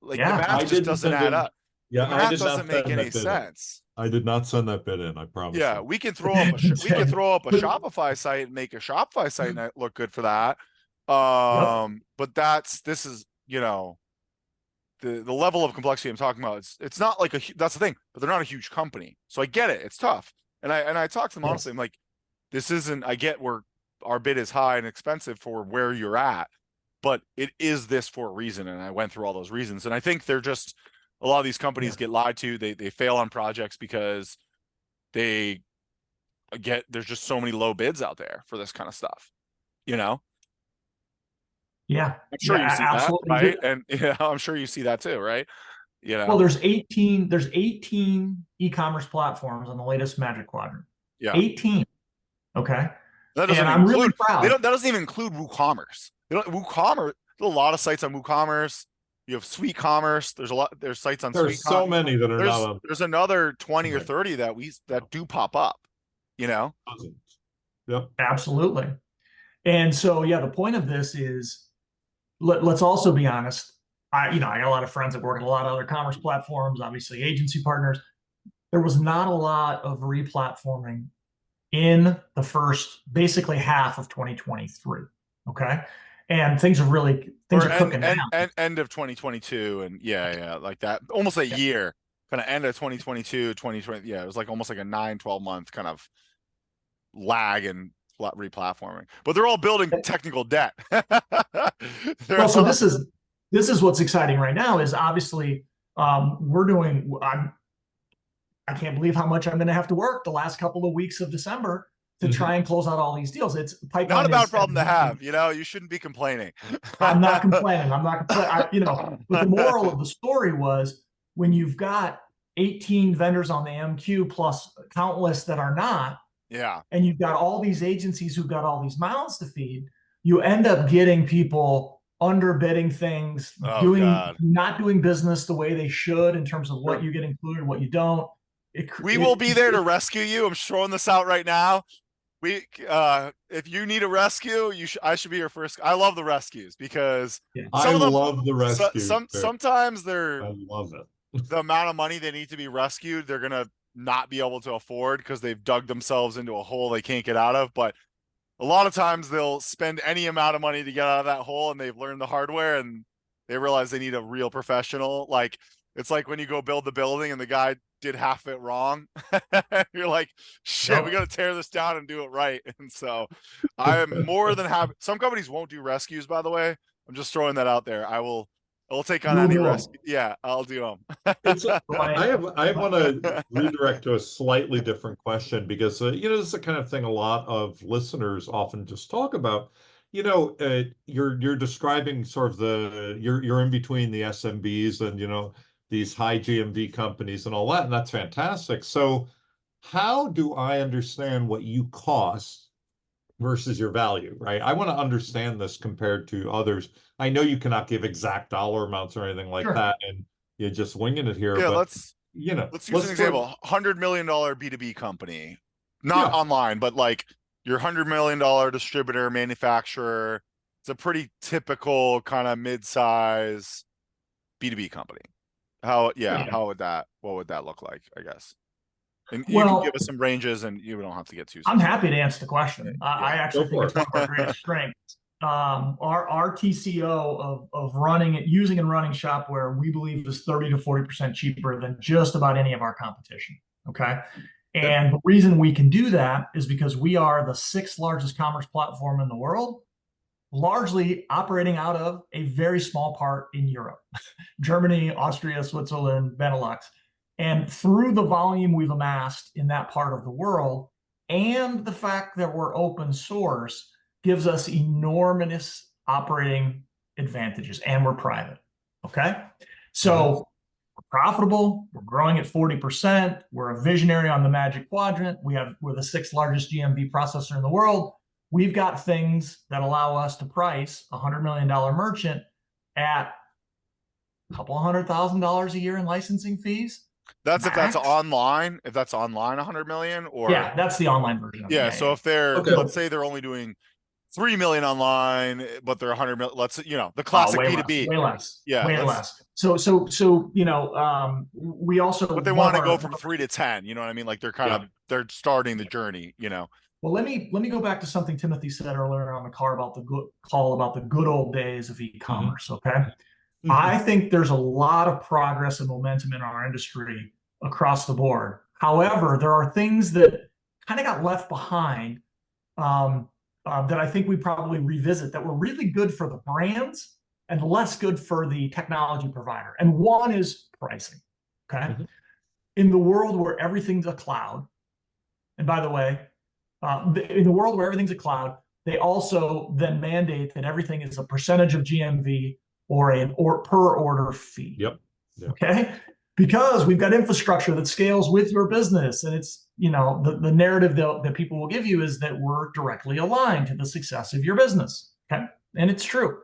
like the math just doesn't add up. Yeah, the math doesn't make any sense. I did not send that bid in, I promise. Yeah, we can throw up a Shopify site and make a Shopify site and look good for that. But this is, the level of complexity I'm talking about. It's not like that's the thing, but they're not a huge company. So I get it. It's tough. And I talk to them honestly. I'm like, I get where our bid is high and expensive for where you're at, but it is this for a reason. And I went through all those reasons. And I think they're just, a lot of these companies get lied to. They fail on projects because there's just so many low bids out there for this kind of stuff, Yeah. I'm sure you see absolutely. that, right? And I'm sure you see that too, right? Well, there's 18 e-commerce platforms on the latest Magic Quadrant. 18. Okay. That doesn't I'm really proud. That doesn't even include WooCommerce. WooCommerce, there's a lot of sites on WooCommerce. You have Sweet Commerce. There's sites on Sweet. There's so many that are not on. There's another 20 or 30 that do pop up, Yep. Absolutely. And so, the point of this is, let's also be honest. I got a lot of friends that work at a lot of other commerce platforms, obviously agency partners. There was not a lot of replatforming in the first basically half of 2023. Okay. And things are cooking now. End of 2022 and like that, almost a year, kind of end of 2022, 2020. Yeah, it was like almost like a 9-12 month kind of lag in replatforming. But they're all building technical debt. So this is what's exciting right now is obviously we're doing. I can't believe how much I'm going to have to work the last couple of weeks of December to try and close out all these deals. It's pipeline. Not a bad problem to have. You shouldn't be complaining. I'm not complaining. But the moral of the story was when you've got 18 vendors on the MQ plus countless that are not, and you've got all these agencies who've got all these mouths to feed, you end up getting people underbidding things, not doing business the way they should in terms of what you get included, what you don't. We will be there to rescue you. I'm throwing this out right now. If you need a rescue, I should be your first. I love the rescues because I love the rescues. Sometimes I love it. The amount of money they need to be rescued, they're gonna not be able to afford because they've dug themselves into a hole they can't get out of. But a lot of times they'll spend any amount of money to get out of that hole, and they've learned the hardware and they realize they need a real professional. Like, it's like when you go build the building and the guy did half it wrong. You're like, shit, we got to tear this down and do it right. And so I am more than happy. Some companies won't do rescues, by the way. I'm just throwing that out there. I'll take on any rescue. Yeah, I'll do them. I want to redirect to a slightly different question, because this is the kind of thing a lot of listeners often just talk about. You're describing sort of you're in between the SMBs and these high GMV companies and all that, and that's fantastic. So how do I understand what you cost versus your value, right? I want to understand this compared to others. I know you cannot give exact dollar amounts or anything like that, and you're just winging it here. Yeah, but let's use an example. $100 million B2B company, not online, but like your $100 million distributor, manufacturer. It's a pretty typical kind of mid-size B2B company. What would that look like, I guess? And you can give us some ranges, and you don't have to get too. I'm happy to answer the question. I actually think it's one of our greatest strengths. Our TCO of running it, using and running Shopware, we believe is 30 to 40% cheaper than just about any of our competition. Okay. And the reason we can do that is because we are the 6th largest commerce platform in the world, largely operating out of a very small part in Europe, Germany, Austria, Switzerland, Benelux. And through the volume we've amassed in that part of the world, and the fact that we're open source, gives us enormous operating advantages, and we're private. Okay. So we're profitable, we're growing at 40%, we're a visionary on the Magic Quadrant, we're the 6th largest GMV processor in the world. We've got things that allow us to price a $100 million merchant at a couple $100,000 a year in licensing fees. That's max. If that's online. If that's online, 100 million, or that's the online version. Yeah. So if they're let's say they're only doing 3 million online, but they're 100 million. The classic B2B. Way less. Yeah, way less. So we also. But they want to go from 3 to 10. You know what I mean? Like they're starting the journey. Well, let me go back to something Timothy said earlier on the call about the good old days of e-commerce. Okay. I think there's a lot of progress and momentum in our industry across the board. However, there are things that kind of got left behind that I think we probably revisit that were really good for the brands and less good for the technology provider. And one is pricing. Okay. In the world where everything's a cloud, and by the way, in the world where everything's a cloud, they also then mandate that everything is a percentage of GMV or per order fee. Yep. Okay. Because we've got infrastructure that scales with your business. And it's, the narrative that people will give you is that we're directly aligned to the success of your business. Okay. And it's true.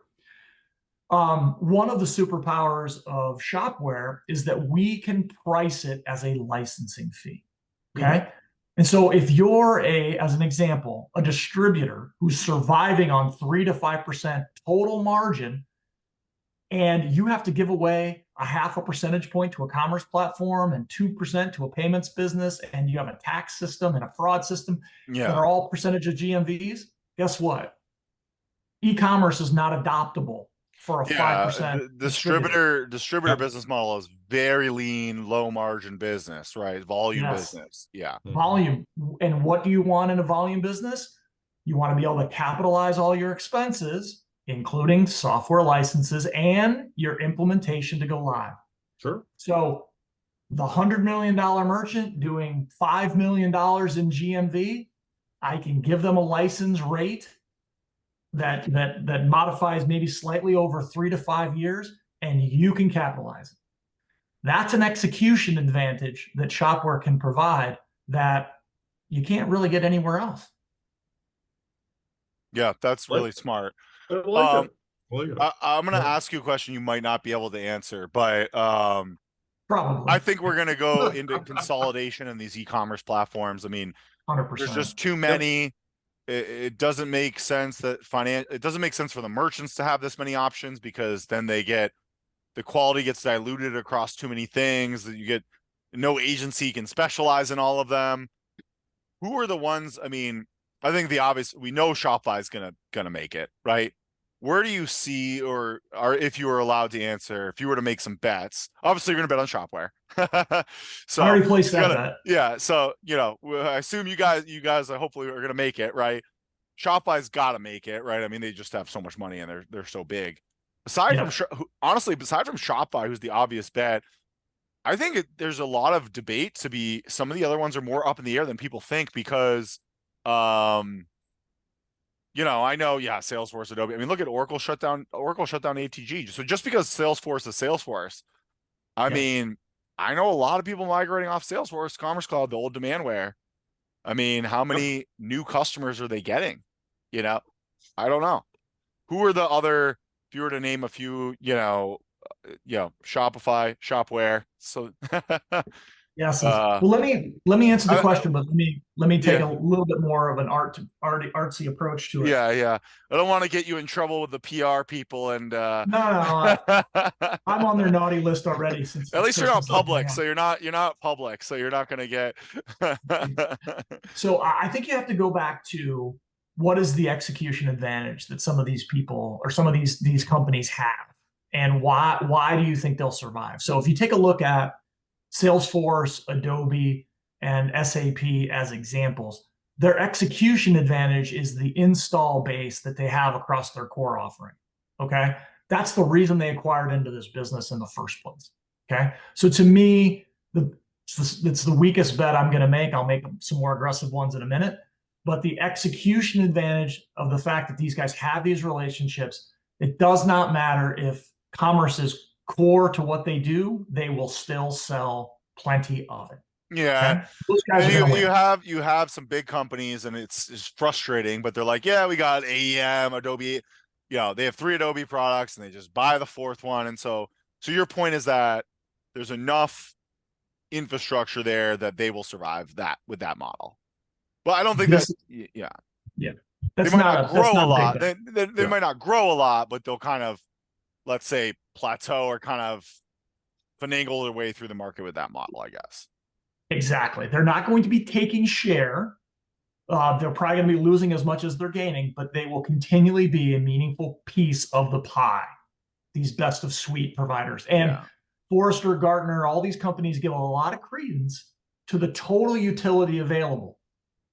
One of the superpowers of Shopware is that we can price it as a licensing fee. Okay. And so if you're as an example, a distributor who's surviving on 3 to 5% total margin, and you have to give away a 0.5 percentage point to a commerce platform and 2% to a payments business, and you have a tax system and a fraud system that are all percentage of GMVs, guess what? E-commerce is not adoptable for a 5% distributor business model is very lean, low margin business, right? Volume business. Yeah. Volume. And what do you want in a volume business? You want to be able to capitalize all your expenses, including software licenses and your implementation to go live. Sure. So the $100 million merchant doing $5 million in GMV, I can give them a license rate that modifies maybe slightly over 3 to 5 years, and you can capitalize it. That's an execution advantage that Shopware can provide that you can't really get anywhere else. Yeah, that's really smart. I'm going to ask you a question you might not be able to answer, but probably. I think we're going to go into consolidation in these e-commerce platforms. I mean, 100%. There's just too many. It doesn't make sense that it doesn't make sense for the merchants to have this many options, because then the quality gets diluted across too many things. That you get no agency can specialize in all of them. Who are the ones? I mean, I think the obvious, we know Shopify is gonna make it, right? Where do you see, or if you were allowed to answer, if you were to make some bets, obviously you're gonna bet on Shopware. I So already placed that bet. yeah. So I assume you guys hopefully are gonna make it, right? Shopify's got to make it, right? I mean, they just have so much money and they're so big. Honestly, aside from Shopify, who's the obvious bet, I think there's a lot of debate to be. Some of the other ones are more up in the air than people think because, I know, yeah, Salesforce, Adobe. I mean, look at Oracle shut down ATG. So just because Salesforce is Salesforce, I mean, I know a lot of people migrating off Salesforce, Commerce Cloud, the old Demandware. I mean, how many new customers are they getting? I don't know. Who are the other, if you were to name a few, Shopify, Shopware. So Yes. Well, let me answer the question, but let me take yeah. a little bit more of an artsy approach to it. Yeah. I don't want to get you in trouble with the PR people and no, I'm on their naughty list already since at least you're not public, on. so you're not public, so you're not going to get So I think you have to go back to what is the execution advantage that some of these people or some of these companies have, and why do you think they'll survive? So if you take a look at Salesforce, Adobe, and SAP as examples, their execution advantage is the install base that they have across their core offering. Okay. That's the reason they acquired into this business in the first place. Okay. So to me, it's the weakest bet I'm going to make. I'll make some more aggressive ones in a minute. But the execution advantage of the fact that these guys have these relationships, it does not matter if commerce is core to what they do, they will still sell plenty of it. Yeah. Okay? Those guys you have some big companies and it's frustrating, but they're like, yeah, we got AEM, Adobe, they have 3 Adobe products and they just buy the 4th one. And so your point is that there's enough infrastructure there that they will survive that with that model. But I don't think that's they might not grow a lot. They might not grow a lot, but they'll kind of, let's say, plateau or kind of finagle their way through the market with that model, I guess. Exactly. They're not going to be taking share. They're probably going to be losing as much as they're gaining, but they will continually be a meaningful piece of the pie, these best of suite providers. And Forrester, Gartner, all these companies give a lot of credence to the total utility available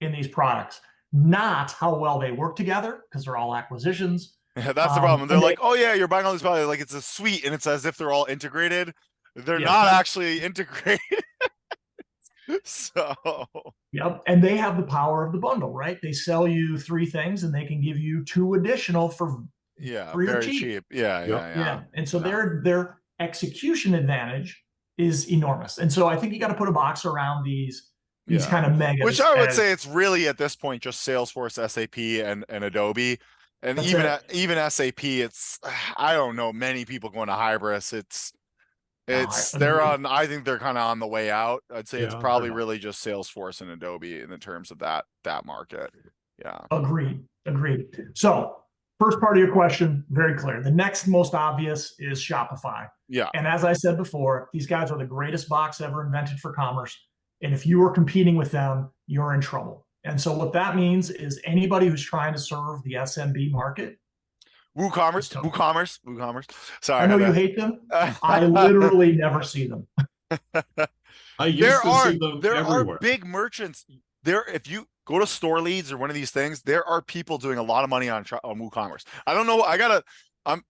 in these products, not how well they work together, because they're all acquisitions. Yeah, that's the problem. They're like, oh yeah, you're buying all these products, like it's a suite and it's as if they're all integrated. They're not actually integrated. So and they have the power of the bundle, right? They sell you 3 things and they can give you 2 additional for free or cheap. Yeah. And so their execution advantage is enormous. And so I think you got to put a box around these kind of megas. Which I would say it's really at this point just Salesforce, SAP, and Adobe. And even SAP, it's, I don't know many people going to Hybris. I think they're kind of on the way out. I'd say it's probably really just Salesforce and Adobe in the terms of that market. Yeah. Agreed. So first part of your question, very clear. The next most obvious is Shopify. Yeah. And as I said before, these guys are the greatest box ever invented for commerce. And if you are competing with them, you're in trouble. And so what that means is anybody who's trying to serve the SMB market. WooCommerce. Sorry. I know you hate them. I literally never see them. I used to see them there everywhere. Are big merchants there. If you go to Store Leads or one of these things, there are people doing a lot of money on WooCommerce. I don't know.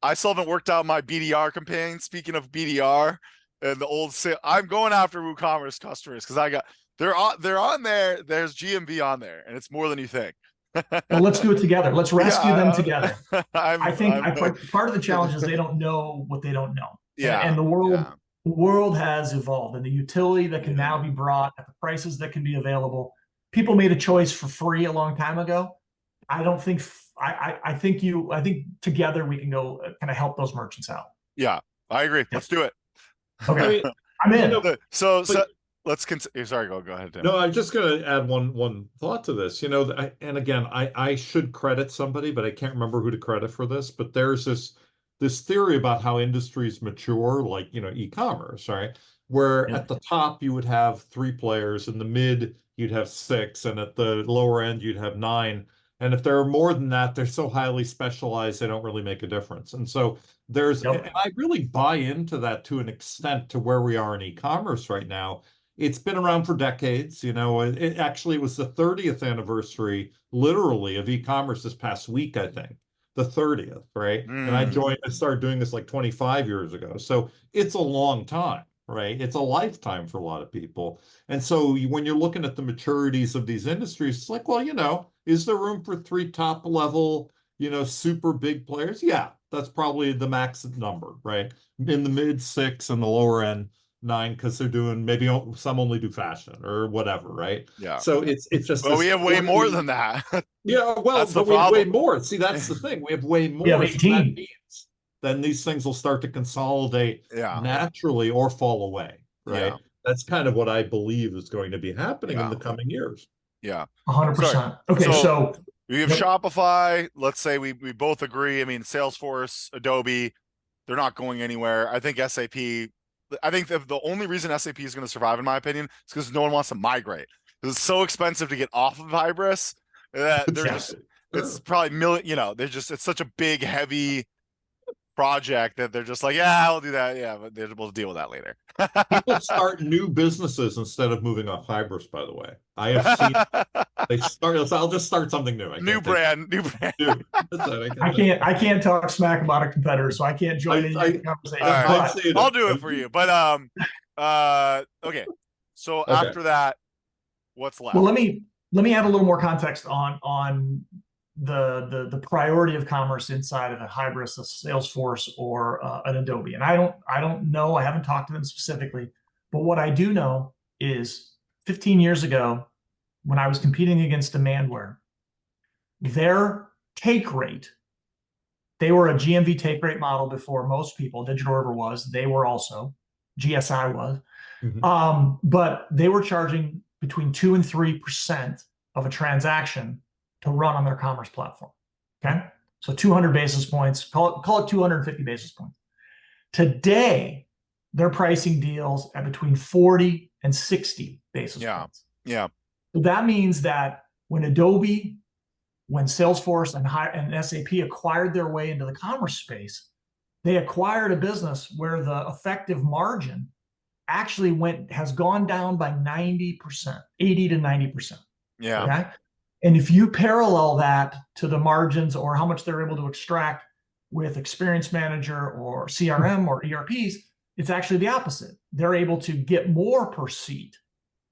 I still haven't worked out my BDR campaign. Speaking of BDR and the old sale, I'm going after WooCommerce customers because they're on there. There's GMV on there, and it's more than you think. Well, let's do it together. Let's rescue them together. I think part of the challenge is they don't know what they don't know. Yeah. And the world has evolved, and the utility that can now be brought at the prices that can be available. People made a choice for free a long time ago. I don't think I think together we can go kind of help those merchants out. Yeah, I agree. Let's do it. Okay. I'm in. So let's continue. Sorry, go ahead, Tim. No, I'm just going to add one thought to this. And again, I should credit somebody, but I can't remember who to credit for this. But there's this theory about how industries mature, like e-commerce, right? Where at the top you would have 3 players, in the mid you'd have 6, and at the lower end, you'd have 9. And if there are more than that, they're so highly specialized, they don't really make a difference. And so and I really buy into that to an extent to where we are in e-commerce right now. It's been around for decades. It actually was the 30th anniversary, literally, of e-commerce this past week, I think. The 30th, right? And I started doing this like 25 years ago. So it's a long time, right? It's a lifetime for a lot of people. And so when you're looking at the maturities of these industries, it's like, well, is there room for 3 top level, super big players? Yeah, that's probably the max number, right? In the mid 6 and the lower end 9, because they're doing, maybe some only do fashion or whatever, right? Yeah. So it's just. Well, we have way more than that. Yeah, well, that's the but we have way problem. more. See, that's the thing. We have way more. We have So 18. that means then these things will start to consolidate naturally or fall away, right? Yeah. That's kind of what I believe is going to be happening in the coming years. Yeah. 100%. Okay, so we have Shopify. Let's say we both agree. I mean, Salesforce, Adobe, they're not going anywhere. I think SAP. I think the only reason SAP is going to survive, in my opinion, is because no one wants to migrate. It's so expensive to get off of Hybris that they're just. It's probably it's such a big, heavy project that they're just like, yeah, I'll do that. Yeah, but we'll deal with that later. People start new businesses instead of moving off Hybris, by the way. I have seen they start. I'll just start something new. New brand. I can't talk smack about a competitor, so I can't join in the conversation. Right. I'll do it for you. But okay. So after that, what's left? Well, let me add a little more context on the priority of commerce inside of a Hybris, a Salesforce, or an Adobe. And I don't know, I haven't talked to them specifically, but what I do know is 15 years ago, when I was competing against Demandware, their take rate, they were a GMV take rate model before most people. Digital River was, they were also, GSI was, but they were charging between 2 and 3% of a transaction to run on their commerce platform. Okay, so 200 basis points, call it 250 basis points. Today, they're pricing deals at between 40 and 60 basis points. Yeah. So that means that when Adobe, when Salesforce and SAP acquired their way into the commerce space, they acquired a business where the effective margin actually has gone down by 90%, 80 to 90%. Yeah. Okay. And if you parallel that to the margins or how much they're able to extract with Experience Manager or CRM or ERPs, it's actually the opposite. They're able to get more per seat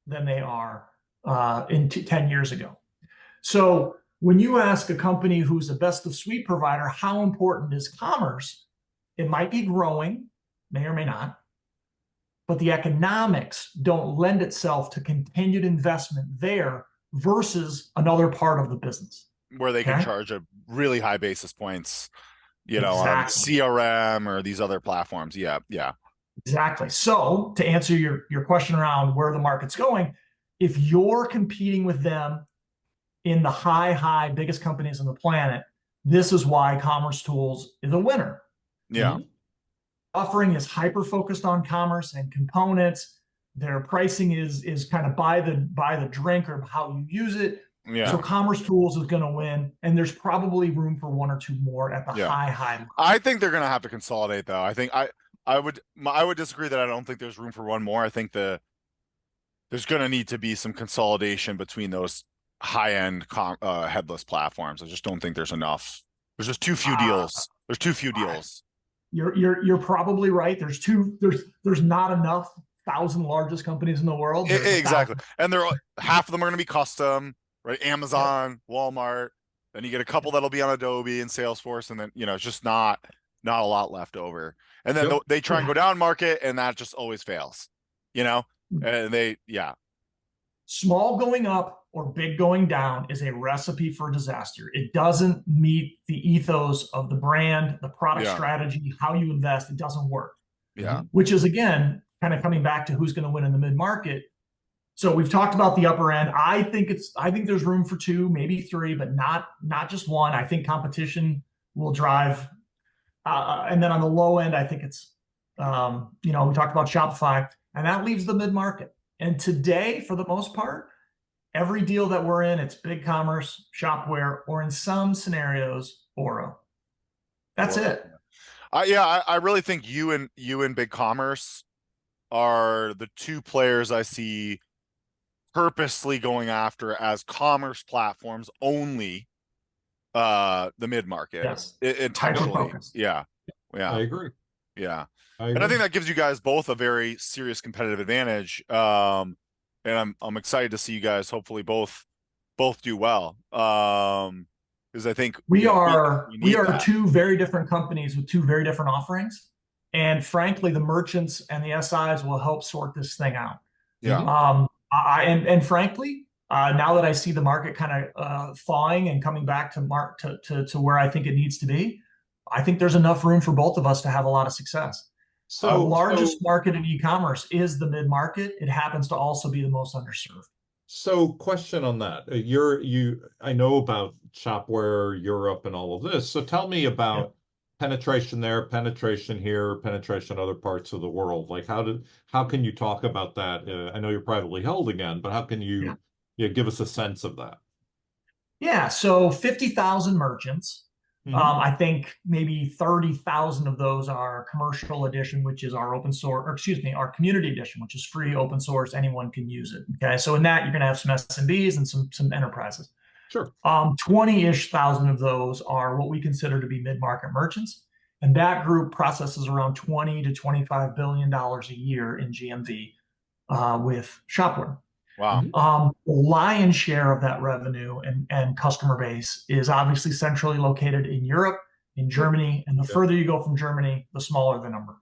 than they are 10 years ago. So when you ask a company who's a best of suite provider, how important is commerce? It might be growing, may or may not, but the economics don't lend itself to continued investment there versus another part of the business where they can charge a really high basis points, on CRM or these other platforms. Yeah. Exactly. So to answer your question around where the market's going, if you're competing with them in the high biggest companies on the planet, this is why Commerce Tools is a winner. Yeah. Offering is hyper-focused on commerce and components. Their pricing is kind of by the drink or how you use it. Yeah. So Commerce Tools is going to win, and there's probably room for 1 or 2 more at the high. I think they're going to have to consolidate, though. I think I would disagree that I don't think there's room for 1 more. I think there's going to need to be some consolidation between those high-end headless platforms. I just don't think there's enough. There's just too few deals. There's too few deals. You're probably right. There's not enough 1,000 largest companies in the world. Exactly. And half of them are going to be custom, right? Amazon, Walmart. Then you get a couple that'll be on Adobe and Salesforce, and then it's just not a lot left over. And then they try and go down market, and that just always fails. And small going up or big going down is a recipe for disaster. It doesn't meet the ethos of the brand, the product strategy, how you invest. It doesn't work. Yeah. Which is, again, kind of coming back to who's going to win in the mid-market. So we've talked about the upper end. I think there's room for 2, maybe 3, but not just 1. I think competition will drive. And then on the low end, I think it's, we talked about Shopify, and that leaves the mid-market. And today, for the most part, Every deal that we're in, it's BigCommerce, Shopware, or in some scenarios, Oro. That's Or- it. I really think you and BigCommerce are the two players I see purposely going after as commerce platforms only, the mid-market Yes. intentionally. Hyper-focused. Yeah. I agree. Yeah. I And I think agree. that gives you guys both a very serious competitive advantage. And I'm excited to see you guys hopefully both do well. Because I think We we we need are that. two very different companies with two very different offerings. And frankly, the merchants and the SIs will help sort this thing out. Yeah. And frankly, now that I see the market kind of thawing and coming back to where I think it needs to be, I think there's enough room for both of us to have a lot of success. The largest market in e-commerce is the mid-market. It happens to also be the most underserved. So question on that. I know about Shopware, Europe, and all of this. So tell me about penetration there, penetration here, penetration in other parts of the world. Like how can you talk about that? I know you're privately held again, but how can you give us a sense of that? Yeah, so 50,000 merchants. I think maybe 30,000 of those are commercial edition, which is our open source, or excuse me, our community edition, which is free, open source, anyone can use it. Okay, so in that you're going to have some SMBs and some enterprises. Sure. 20-ish thousand of those are what we consider to be mid-market merchants, and that group processes around 20 to 25 billion dollars a year in GMV with Shopware. Wow. The lion's share of that revenue and customer base is obviously centrally located in Europe, in Germany, and the further you go from Germany, the smaller the number.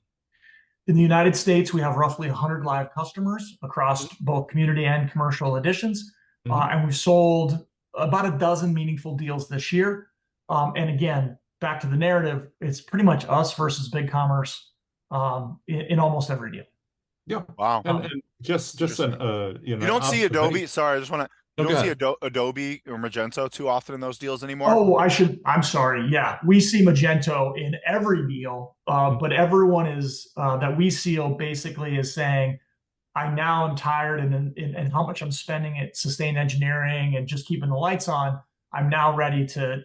In the United States, we have roughly 100 live customers across both community and commercial editions, and we've sold about a dozen meaningful deals this year. And again, back to the narrative, it's pretty much us versus BigCommerce in almost every deal. Yeah. Wow. And just an you don't see Adobe. Sorry, I just want to. You don't see Adobe or Magento too often in those deals anymore. Oh, I'm sorry. Yeah, we see Magento in every deal, but everyone is that we see basically is saying, I now am tired and how much I'm spending at sustained engineering and just keeping the lights on. I'm now ready to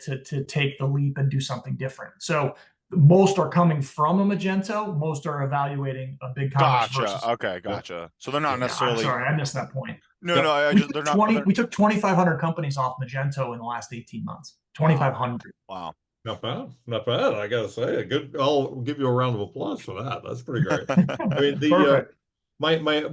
take the leap and do something different. So most are coming from a Magento. Most are evaluating a BigCommerce. Gotcha. Versus. Okay, gotcha. So they're not necessarily. I'm sorry, I missed that point. No, they're not. We took 2,500 companies off Magento in the last 18 months. 2,500. Wow. Not bad. Not bad. I gotta say, good. I'll give you a round of applause for that. That's pretty great. I mean, my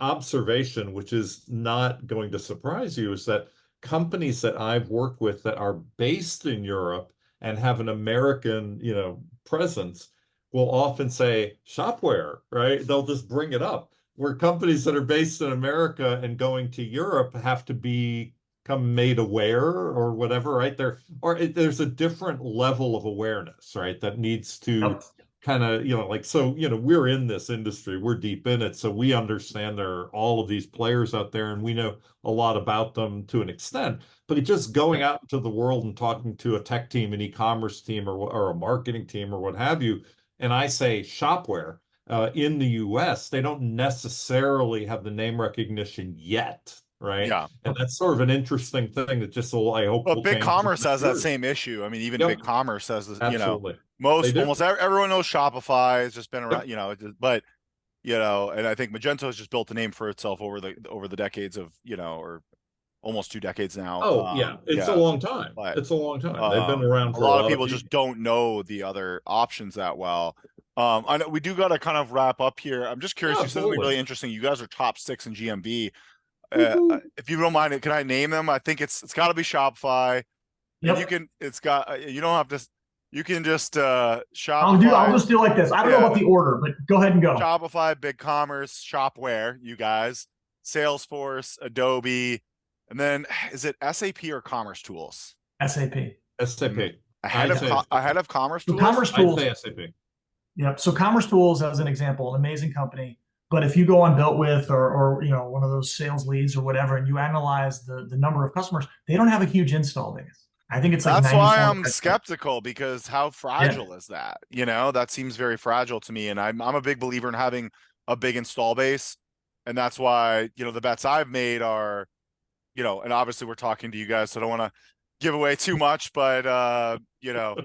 observation, which is not going to surprise you, is that companies that I've worked with that are based in Europe and have an American, presence will often say Shopware, right? They'll just bring it up. Where companies that are based in America and going to Europe have to become made aware or whatever, right? There's a different level of awareness, right? That needs to kind of, we're in this industry, we're deep in it. So we understand there are all of these players out there and we know a lot about them to an extent, but it's just going out into the world and talking to a tech team, an e-commerce team or a marketing team or what have you. And I say Shopware in the US, they don't necessarily have the name recognition yet. Right. Yeah. And that's sort of an interesting thing that just I hope will change. BigCommerce has that same issue. I mean, even BigCommerce has this, Absolutely. Almost everyone knows Shopify. It's just been around, but and I think Magento has just built a name for itself over the decades of, or almost 2 decades now. Oh, yeah. It's a long time. It's a long time. They've been around for a lot of people just don't know the other options that well. I know we do got to kind of wrap up here. I'm just curious. You said something really interesting. You guys are top 6 in GMV. If you don't mind, can I name them? I think it's got to be Shopify. Yep. You can. It's got. You don't have to. You can just Shopify. I'll just do like this. I don't know about the order, but go ahead and go. Shopify, BigCommerce, Shopware. You guys, Salesforce, Adobe, and then is it SAP or Commerce Tools? SAP. Ahead of Commerce Tools. Commerce Tools. I'd say SAP. Yep. So Commerce Tools, as an example, an amazing company. But if you go on Built With or one of those sales leads or whatever, and you analyze the number of customers, they don't have a huge install base. I think it's like that's why I'm skeptical, because how fragile is that? That seems very fragile to me, and I'm a big believer in having a big install base, and that's why the bets I've made are you know, and obviously we're talking to you guys, so I don't want to give away too much, but you know,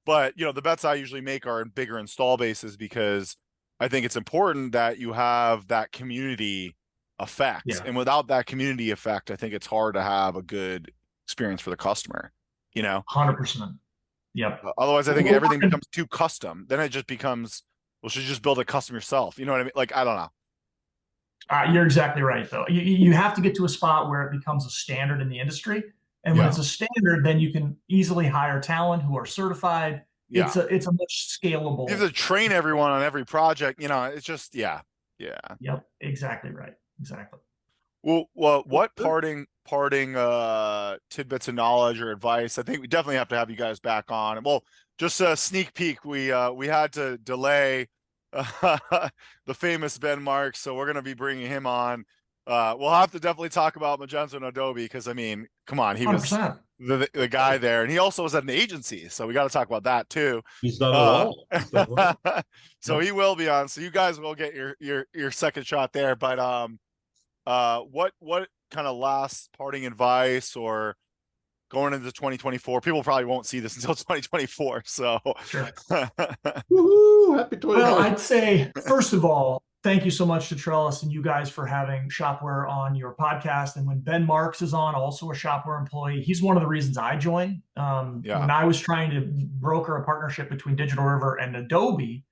but you know, the bets I usually make are in bigger install bases because I think it's important that you have that community effect. Yeah. And without that community effect, I think it's hard to have a good experience for the customer, you know? 100%. Yep. Otherwise, I think everything becomes too custom. Then it just becomes, well, should you just build a custom yourself? You know what I mean? Like, I don't know. You're exactly right, though. You have to get to a spot where it becomes a standard in the industry. And when it's a standard, then you can easily hire talent who are certified. Yeah. It's a much scalable. You have to train everyone on every project. You know, it's just, yeah. Yep. Exactly right. Exactly. Well, what parting tidbits of knowledge or advice? I think we definitely have to have you guys back on. And well, just a sneak peek. We had to delay the famous Ben Marks, so we're gonna be bringing him on. We'll have to definitely talk about Magento and Adobe because I mean, come on, he 100%. was the guy there, and he also was at an agency, so we got to talk about that too. He's done it all. So he will be on. So you guys will get your second shot there. But what kind of last parting advice or going into 2024? People probably won't see this until 2024. So Sure. Woohoo! Happy 2024. Well, I'd say, first of all, thank you so much to Trellis and you guys for having Shopware on your podcast. And when Ben Marks is on, also a Shopware employee, he's one of the reasons I joined. When I was trying to broker a partnership between Digital River and Adobe,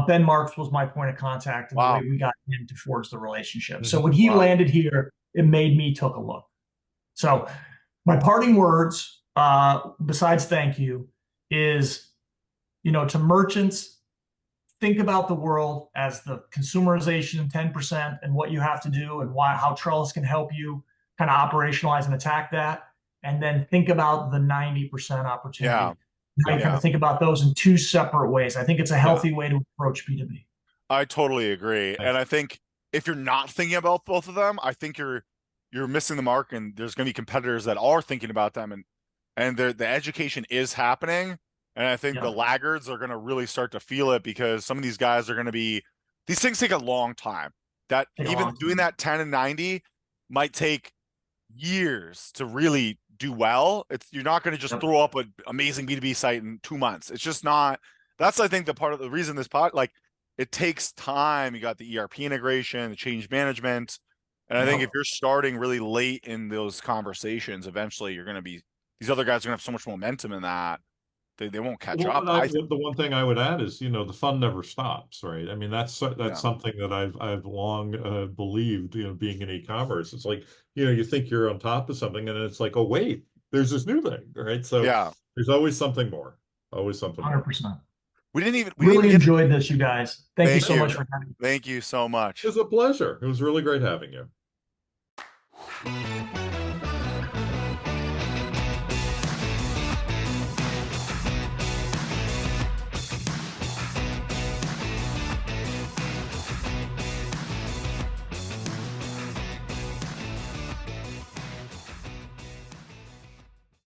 Ben Marks was my point of contact and the way we got him to forge the relationship. So when he landed here, it made me take a look. So my parting words, besides thank you, is, you know, to merchants, think about the world as the consumerization 10% and what you have to do and how Trellis can help you kind of operationalize and attack that. And then think about the 90% opportunity. Now you kind of think about those in two separate ways. I think it's a healthy way to approach B2B. I totally agree. And I think if you're not thinking about both of them, I think you're missing the mark, and there's going to be competitors that are thinking about them, and the education is happening. And I think the laggards are going to really start to feel it because some of these guys are going to be, these things take a long time. That even doing that 10 and 90 might take years to really do well. You're not going to just throw up an amazing B2B site in 2 months. It's just not. That's, I think, the part of the reason this like it takes time. You got the ERP integration, the change management. And I think if you're starting really late in those conversations, eventually you're going to be, these other guys are going to have so much momentum in that they won't catch up. The one thing I would add is, you know, the fun never stops, right? I mean, that's something that I've long believed, you know, being in e-commerce. It's like, you know, you think you're on top of something and it's like, oh, wait, there's this new thing, right? So there's always something more, always something 100%. more. We really enjoyed this, you guys. Thank you so much for having me. Thank you so much. It was a pleasure. It was really great having you.